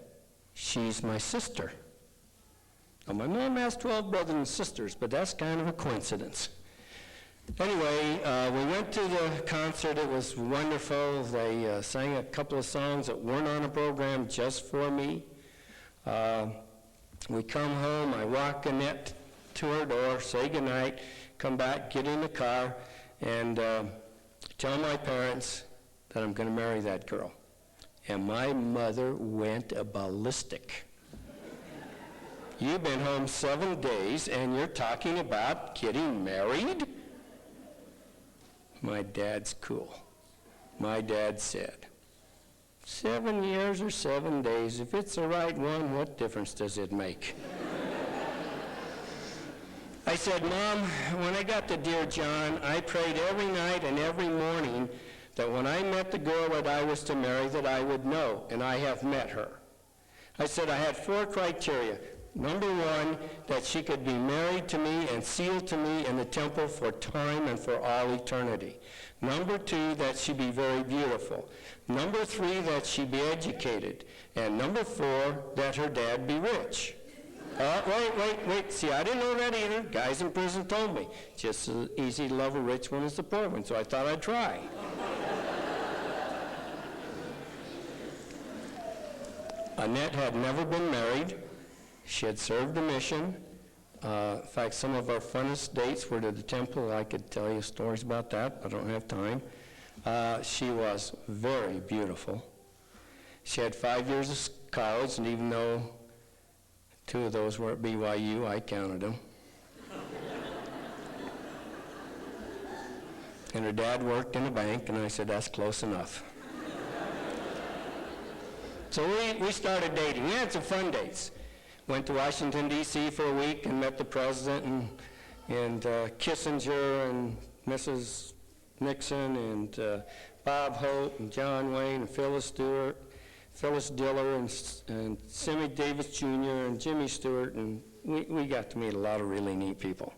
"She's my sister." Now, my mom has 12 brothers and sisters, but that's kind of a coincidence. Anyway, we went to the concert. It was wonderful. They sang a couple of songs that weren't on the program just for me. We come home. I walk Annette to her door, say goodnight, come back, get in the car, and tell my parents that I'm going to marry that girl. And my mother went ballistic. "You've been home 7 days, and you're talking about getting married?" My dad's cool. My dad said, 7 years or 7 days, if it's the right one, what difference does it make? I said, "Mom, when I got to Dear John, I prayed every night and every morning that when I met the girl that I was to marry, that I would know, and I have met her." I said I had 4 criteria. Number 1, that she could be married to me and sealed to me in the temple for time and for all eternity. Number 2, that she be very beautiful. Number 3, that she be educated. And number 4, that her dad be rich. Wait. See, I didn't know that either. Guys in prison told me. Just as easy to love a rich one as a poor one, so I thought I'd try. Annette had never been married. She had served a mission. In fact, some of our funnest dates were to the temple. I could tell you stories about that. I don't have time. She was very beautiful. She had 5 years of college, and even though 2 of those were at BYU, I counted them. And her dad worked in a bank, and I said, "That's close enough." So we started dating. We had some fun dates. Went to Washington, D.C. for a week and met the president and Kissinger and Mrs. Nixon and Bob Hope and John Wayne and Phyllis Stewart, Phyllis Diller and Sammy Davis Jr. and Jimmy Stewart, and we got to meet a lot of really neat people.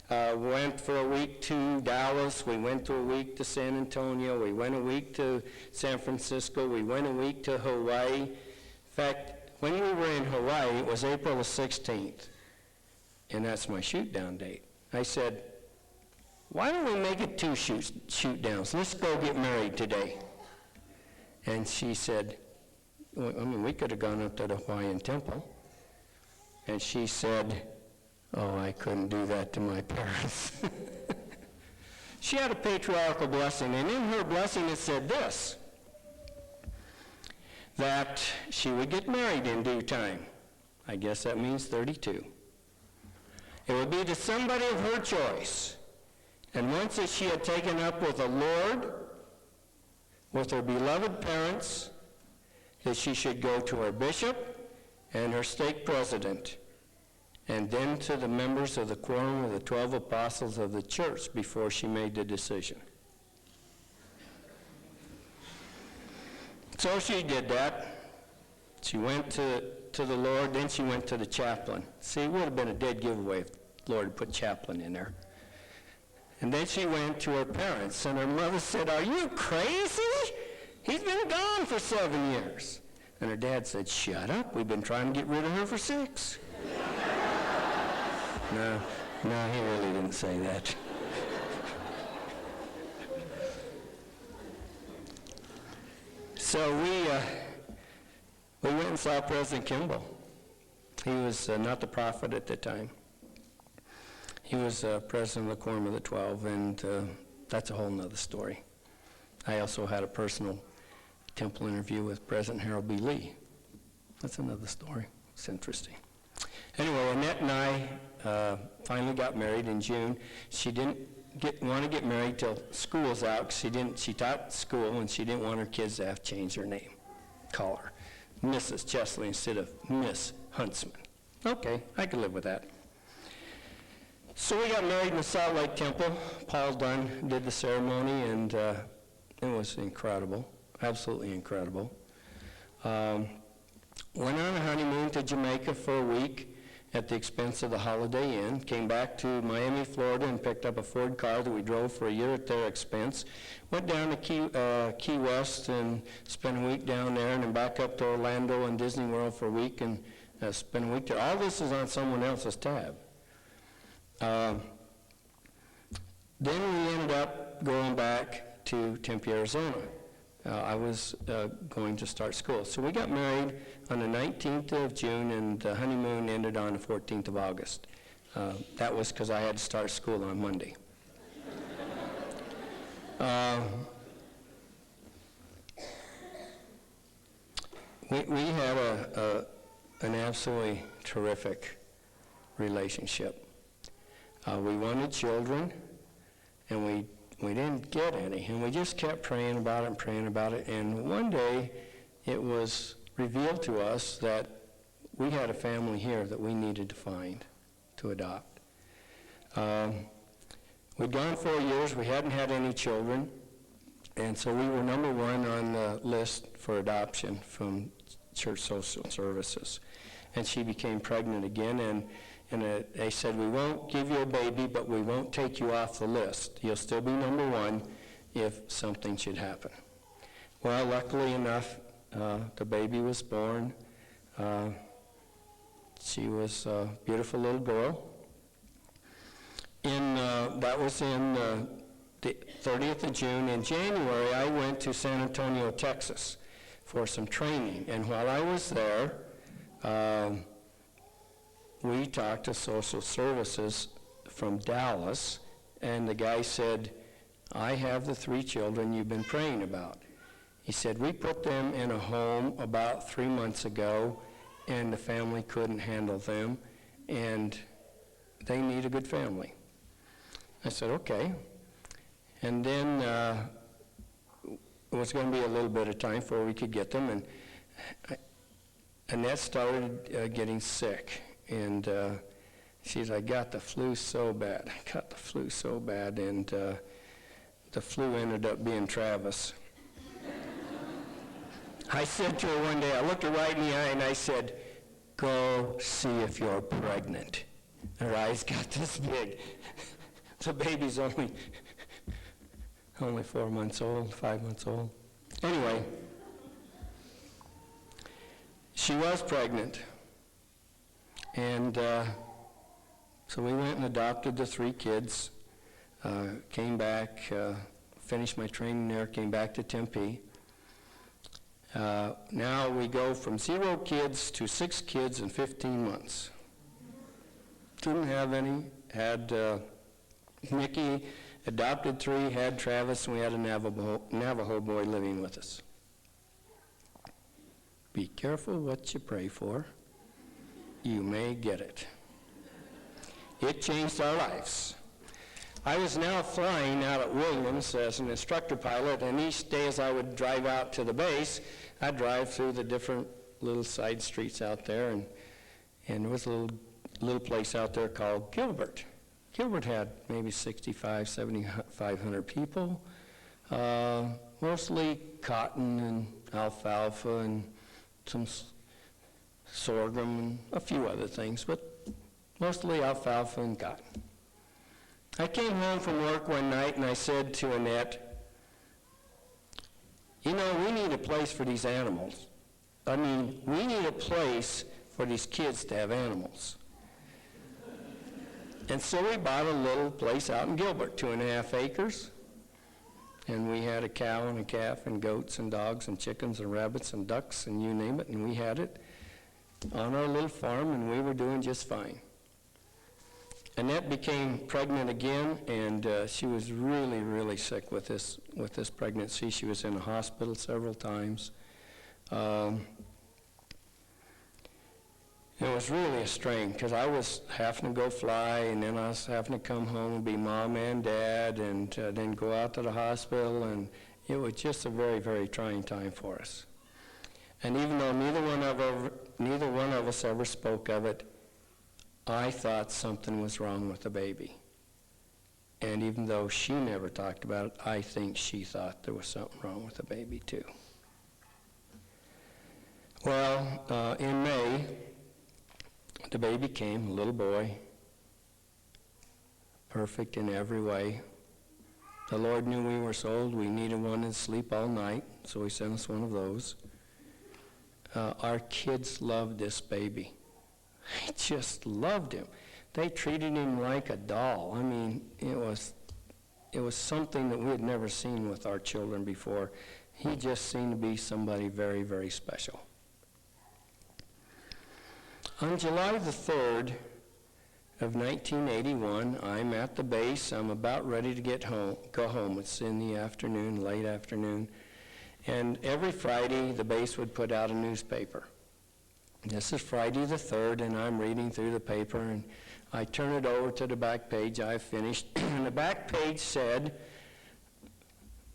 Went for a week to Dallas. We went to a week to San Antonio. We went a week to San Francisco. We went a week to Hawaii. In fact, when we were in Hawaii, it was April the 16th, and that's my shoot-down date. I said, "Why don't we make it 2 shoot-downs? Let's go get married today." And she said, we could have gone up to the Hawaiian temple. And she said, "Oh, I couldn't do that to my parents." She had a patriarchal blessing, and in her blessing it said this, that she would get married in due time. I guess that means 32. It would be to somebody of her choice. And once that she had taken up with the Lord, with her beloved parents, that she should go to her bishop and her stake president, and then to the members of the quorum of the 12 apostles of the church before she made the decision. So she did that. She went to the Lord, then she went to the chaplain. See, it would have been a dead giveaway if the Lord had put chaplain in there. And then she went to her parents, and her mother said, "Are you crazy? He's been gone for 7 years." And her dad said, "Shut up, we've been trying to get rid of her for 6. No, he really didn't say that. So we went and saw President Kimball. He was not the prophet at the time. He was president of the Quorum of the 12, and that's a whole nother story. I also had a personal temple interview with President Harold B. Lee. That's another story. It's interesting. Anyway, Annette and I finally got married in June. She didn't want to get married till school's out, because she taught school, and she didn't want her kids to have to change their name. Call her Mrs. Chesley instead of Miss Huntsman. Okay, I could live with that. So we got married in the Salt Lake Temple. Paul Dunn did the ceremony, and it was incredible, absolutely incredible. Went on a honeymoon to Jamaica for a week at the expense of the Holiday Inn. Came back to Miami, Florida, and picked up a Ford car that we drove for a year at their expense. Went down to Key West and spent a week down there, and then back up to Orlando and Disney World for a week, and spent a week there. All this is on someone else's tab. Then we ended up going back to Tempe, Arizona. I was going to start school. So we got married on the 19th of June, and the honeymoon ended on the 14th of August. That was because I had to start school on Monday. We had an absolutely terrific relationship. We wanted children, and we didn't get any, and we just kept praying about it, and one day it was revealed to us that we had a family here that we needed to find to adopt. We'd gone 4 years, we hadn't had any children, and so we were number one on the list for adoption from Church Social Services. And she became pregnant again, and they said, we won't give you a baby, but we won't take you off the list. You'll still be number one if something should happen. Well, luckily enough, the baby was born. She was a beautiful little girl. That was in the 30th of June. In January, I went to San Antonio, Texas for some training. And while I was there, we talked to social services from Dallas, and the guy said, I have the 3 children you've been praying about. He said, we put them in a home about 3 months ago, and the family couldn't handle them, and they need a good family. I said, okay. And then it was going to be a little bit of time before we could get them, and Annette started getting sick. And she said, I got the flu so bad. And the flu ended up being Travis. I said to her one day, I looked her right in the eye, and I said, go see if you're pregnant. Her eyes got this big. The baby's only 4 months old, 5 months old. Anyway, she was pregnant. And so we went and adopted the 3 kids, came back, finished my training there, came back to Tempe. Now we go from 0 kids to 6 kids in 15 months. Didn't have any, had Mickey, adopted 3, had Travis, and we had a Navajo boy living with us. Be careful what you pray for. You may get it. It changed our lives. I was now flying out at Williams as an instructor pilot, and each day as I would drive out to the base, I'd drive through the different little side streets out there, and there was a little place out there called Gilbert. Gilbert had maybe 7,500 people, mostly cotton and alfalfa and some sorghum and a few other things, but mostly alfalfa and cotton. I came home from work one night and I said to Annette, you know, we need a place for these animals. We need a place for these kids to have animals. And so we bought a little place out in Gilbert, 2.5 acres. And we had a cow and a calf and goats and dogs and chickens and rabbits and ducks and you name it, and we had it. on our little farm, and we were doing just fine. Annette became pregnant again, and she was really, really sick with this pregnancy. She was in the hospital several times. It was really a strain, because I was having to go fly, and then I was having to come home and be mom and dad, and then go out to the hospital, and it was just a very, very trying time for us. And even though neither one of us ever spoke of it, I thought something was wrong with the baby. And even though she never talked about it, I think she thought there was something wrong with the baby too. Well, in May, the baby came, a little boy, perfect in every way. The Lord knew we were sold. We needed one to sleep all night, so he sent us one of those. Our kids loved this baby. They just loved him. They treated him like a doll. I mean, it was something that we had never seen with our children before. He just seemed to be somebody very, very special. On July the 3rd of 1981, I'm at the base. I'm about ready to go home. It's in the afternoon, late afternoon. And every Friday, the base would put out a newspaper. This is Friday the 3rd, and I'm reading through the paper, and I turn it over to the back page. I've finished. And the back page said,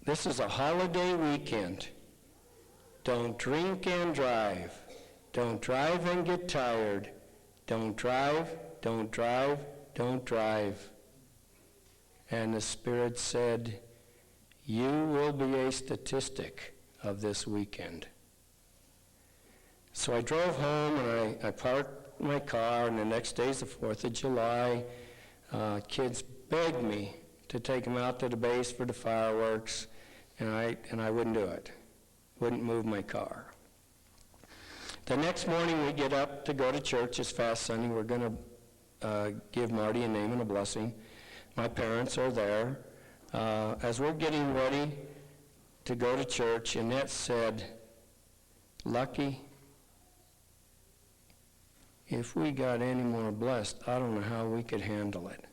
"This is a holiday weekend. Don't drink and drive. Don't drive and get tired. Don't drive, don't drive, don't drive." And the Spirit said, "You will be a statistic of this weekend." So I drove home, and I parked my car, and the next day's the 4th of July. Kids begged me to take them out to the base for the fireworks, and I wouldn't do it. Wouldn't move my car. The next morning we get up to go to church. It's Fast Sunday. We're going to give Marty a name and a blessing. My parents are there. As we're getting ready to go to church, Annette said, "Lucky, if we got any more blessed, I don't know how we could handle it."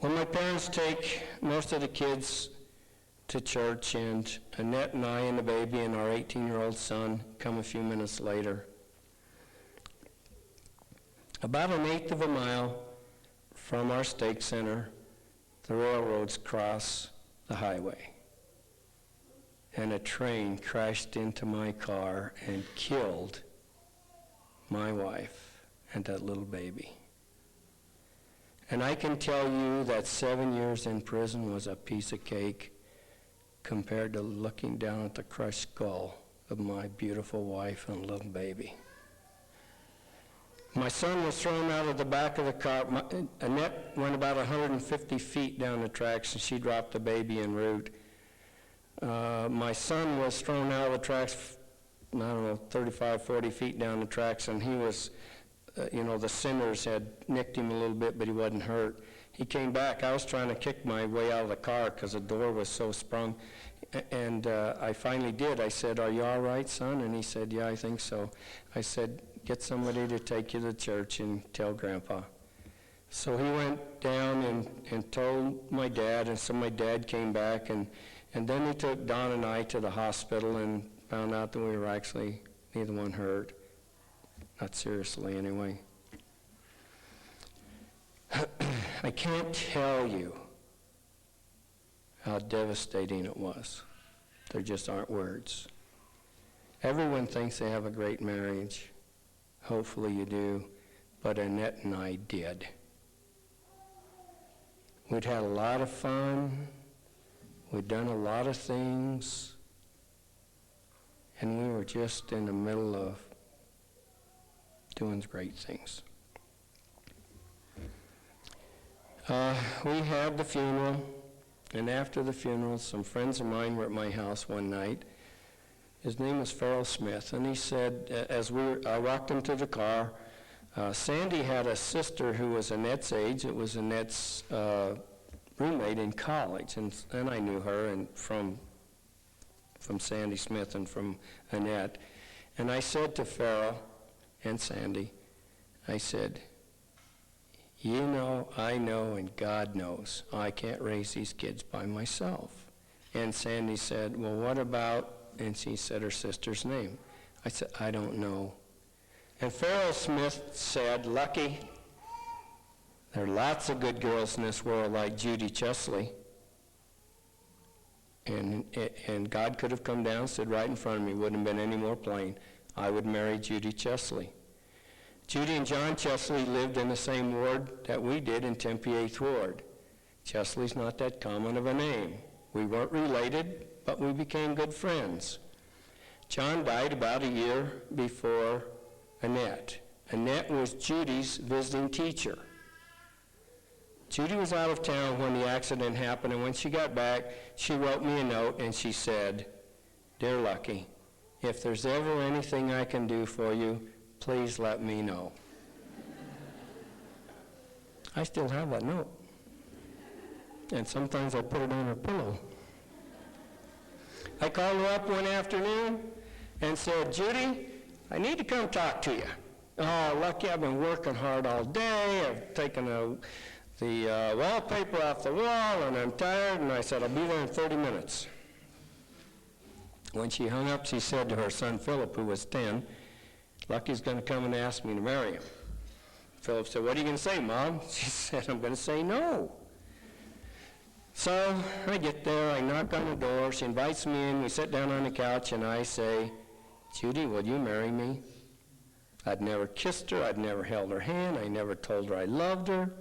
Well, my parents take most of the kids to church, and Annette and I and the baby and our 18-year-old son come a few minutes later. About an eighth of a mile from our stake center, the railroads cross the highway, and a train crashed into my car and killed my wife and that little baby. And I can tell you that 7 years in prison was a piece of cake compared to looking down at the crushed skull of my beautiful wife and little baby. My son was thrown out of the back of the car. Annette went about 150 feet down the tracks, and she dropped the baby en route. My son was thrown out of the tracks, I don't know, 35, 40 feet down the tracks, and he was, the cinders had nicked him a little bit, but he wasn't hurt. He came back. I was trying to kick my way out of the car because the door was so sprung, and I finally did. I said, "Are you all right, son?" And he said, "Yeah, I think so." I said, "Get somebody to take you to church and tell Grandpa." So he went down and told my dad, and so my dad came back, and then he took Don and I to the hospital and found out that we were actually neither one hurt. Not seriously, anyway. I can't tell you how devastating it was. There just aren't words. Everyone thinks they have a great marriage. Hopefully you do, but Annette and I did. We'd had a lot of fun. We'd done a lot of things, and we were just in the middle of doing great things. We had the funeral, and after the funeral, some friends of mine were at my house one night. His name was Farrell Smith, and he said, I walked him to the car, Sandy had a sister who was Annette's age. It was Annette's roommate in college, and I knew her and from Sandy Smith and from Annette. And I said to Farrell and Sandy, I said, you know, I know, and God knows, I can't raise these kids by myself. And Sandy said, well, what about, and she said her sister's name. I said, I don't know. And Farrell Smith said, Lucky, there are lots of good girls in this world like Judy Chesley. And God could have come down, stood right in front of me, wouldn't have been any more plain. I would marry Judy Chesley. Judy and John Chesley lived in the same ward that we did in Tempe 8th Ward. Chesley's not that common of a name. We weren't related, but we became good friends. John died about a year before Annette. Annette was Judy's visiting teacher. Judy was out of town when the accident happened, and when she got back, she wrote me a note, and she said, Dear Lucky, if there's ever anything I can do for you, please let me know. I still have that note. And sometimes I put it on her pillow. I called her up one afternoon and said, Judy, I need to come talk to you. Oh, Lucky, I've been working hard all day. I've taken the wallpaper off the wall, and I'm tired. And I said, I'll be there in 30 minutes. When she hung up, she said to her son, Philip, who was 10, Lucky's going to come and ask me to marry him. Philip said, what are you going to say, Mom? She said, I'm going to say no. So I get there, I knock on the door, she invites me in, we sit down on the couch, and I say, Judy, will you marry me? I'd never kissed her, I'd never held her hand, I never told her I loved her.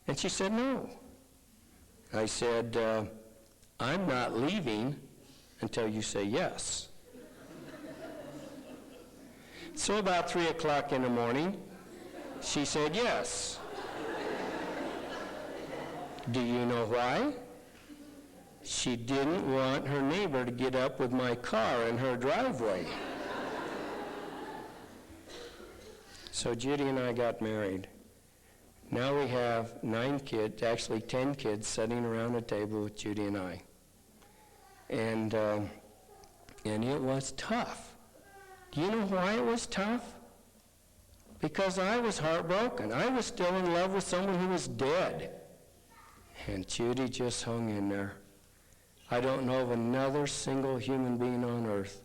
And she said no. I said, I'm not leaving until you say yes. So about 3 o'clock in the morning, she said yes. Do you know why? She didn't want her neighbor to get up with my car in her driveway. So Judy and I got married. Now we have 9 kids, actually 10 kids, sitting around a table with Judy and I. And it was tough. Do you know why it was tough? Because I was heartbroken. I was still in love with someone who was dead. And Judy just hung in there. I don't know of another single human being on earth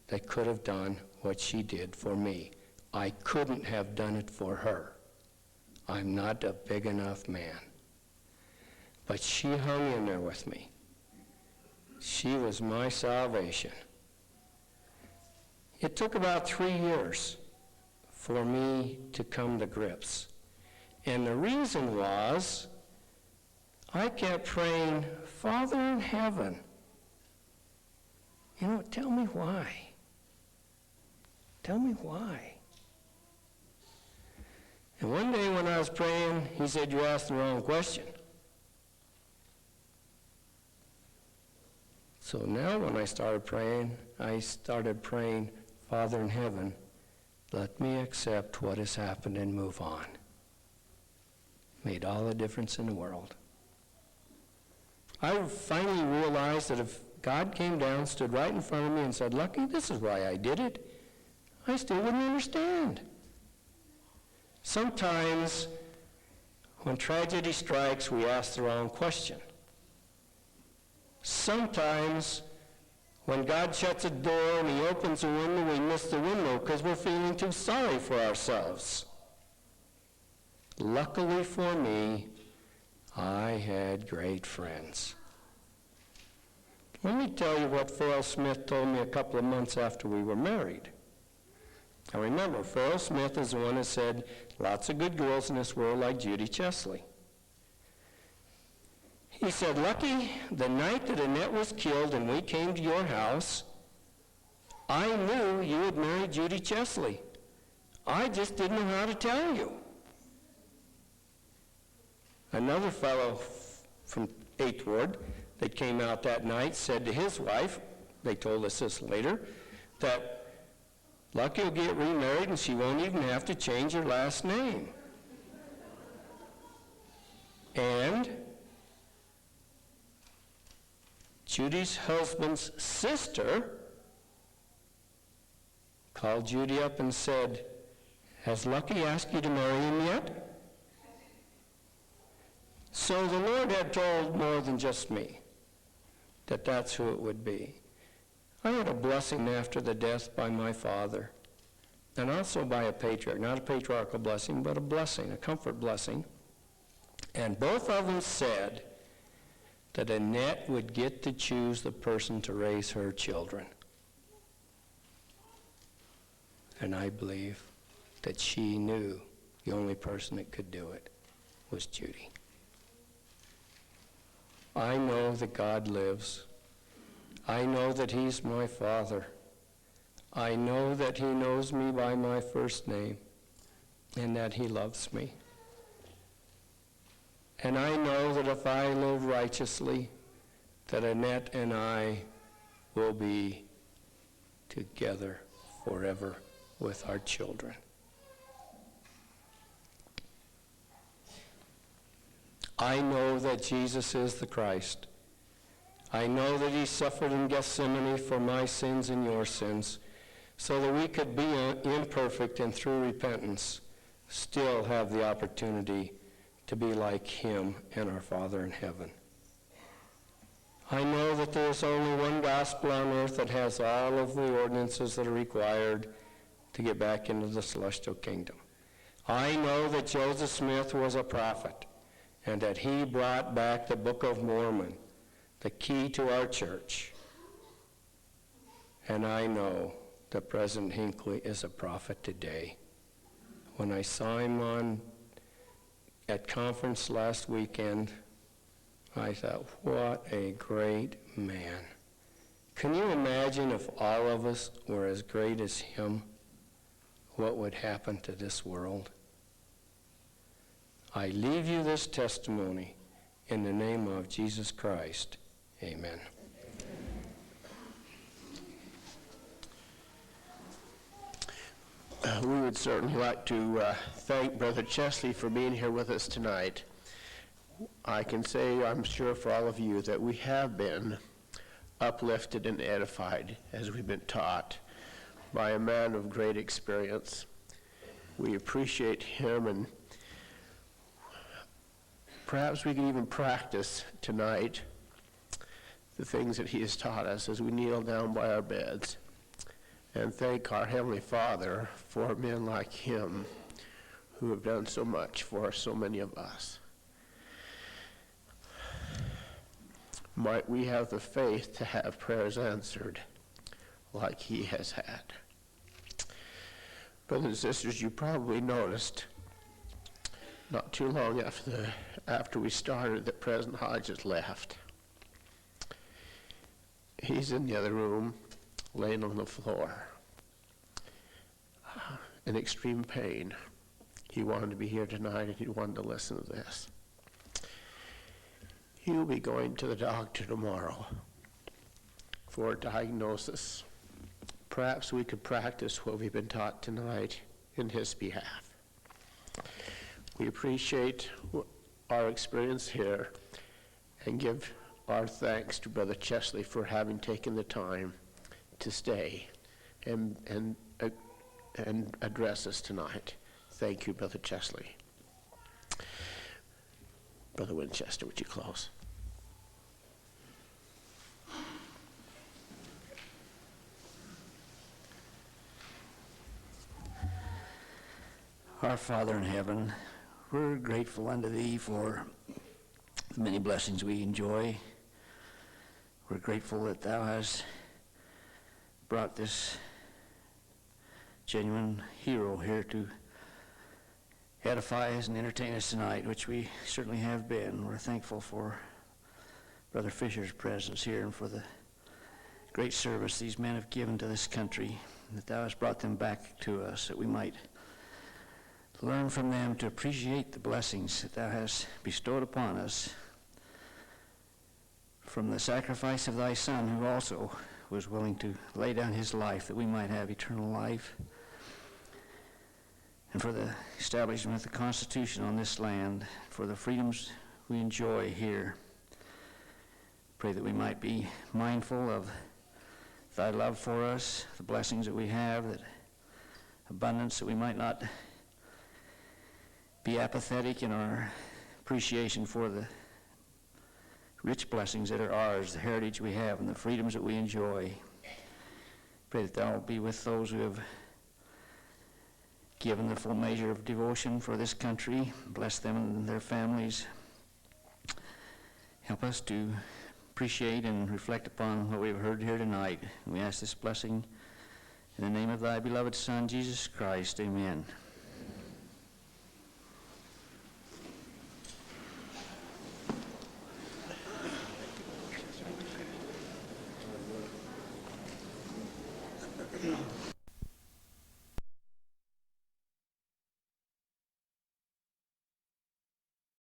that could have done what she did for me. I couldn't have done it for her. I'm not a big enough man. But she hung in there with me. She was my salvation. It took about 3 years for me to come to grips. And the reason was, I kept praying, Father in heaven, tell me why. Tell me why. And one day when I was praying, he said, you asked the wrong question. So now when I started praying, Father in heaven, let me accept what has happened and move on. Made all the difference in the world. I finally realized that if God came down, stood right in front of me and said, Lucky, this is why I did it, I still wouldn't understand. Sometimes when tragedy strikes, we ask the wrong question. Sometimes when God shuts a door and he opens a window, we miss the window because we're feeling too sorry for ourselves. Luckily for me, I had great friends. Let me tell you what Farrell Smith told me a couple of months after we were married. I remember Farrell Smith is the one that said, lots of good girls in this world like Judy Chesley. He said, Lucky, the night that Annette was killed and we came to your house, I knew you would marry Judy Chesley. I just didn't know how to tell you. Another fellow from 8th Ward that came out that night said to his wife, they told us this later, that Lucky will get remarried and she won't even have to change her last name. And Judy's husband's sister called Judy up and said, "Has Lucky asked you to marry him yet?" So the Lord had told more than just me that that's who it would be. I had a blessing after the death by my father, and also by a patriarch, not a patriarchal blessing, but a blessing, a comfort blessing. And both of them said that Annette would get to choose the person to raise her children. And I believe that she knew the only person that could do it was Judy. I know that God lives. I know that he's my Father. I know that he knows me by my first name and that he loves me. And I know that if I live righteously, that Annette and I will be together forever with our children. I know that Jesus is the Christ. I know that he suffered in Gethsemane for my sins and your sins, so that we could be imperfect and through repentance still have the opportunity to be like him and our Father in heaven. I know that there is only one gospel on earth that has all of the ordinances that are required to get back into the celestial kingdom. I know that Joseph Smith was a prophet and that he brought back the Book of Mormon, the key to our church. And I know that President Hinckley is a prophet today. When I saw him at conference last weekend, I thought, what a great man. Can you imagine if all of us were as great as him, what would happen to this world? I leave you this testimony in the name of Jesus Christ. Amen. We would certainly like to thank Brother Chesley for being here with us tonight. I can say, I'm sure for all of you, that we have been uplifted and edified as we've been taught by a man of great experience. We appreciate him, and perhaps we can even practice tonight the things that he has taught us as we kneel down by our beds and thank our Heavenly Father for men like him who have done so much for so many of us. Might we have the faith to have prayers answered like he has had. Brothers and sisters, you probably noticed not too long after we started that President Hodges left. He's in the other room, laying on the floor, in extreme pain. He wanted to be here tonight, and he wanted to listen to this. He'll be going to the doctor tomorrow for a diagnosis. Perhaps we could practice what we've been taught tonight in his behalf. We appreciate our experience here and give our thanks to Brother Chesley for having taken the time to stay and address us tonight. Thank you, Brother Chesley. Brother Winchester, would you close? Our Father in heaven, we're grateful unto Thee for the many blessings we enjoy. We're grateful that Thou hast brought this genuine hero here to edify us and entertain us tonight, which we certainly have been. We're thankful for Brother Fisher's presence here and for the great service these men have given to this country, that Thou hast brought them back to us, that we might learn from them to appreciate the blessings that Thou hast bestowed upon us from the sacrifice of Thy Son, who also was willing to lay down his life that we might have eternal life, and for the establishment of the Constitution on this land, for the freedoms we enjoy here. Pray that we might be mindful of Thy love for us, the blessings that we have, that abundance, that we might not be apathetic in our appreciation for the rich blessings that are ours, the heritage we have, and the freedoms that we enjoy. Pray that thou will be with those who have given the full measure of devotion for this country. Bless them and their families. Help us to appreciate and reflect upon what we've heard here tonight. We ask this blessing in the name of thy beloved Son, Jesus Christ. Amen.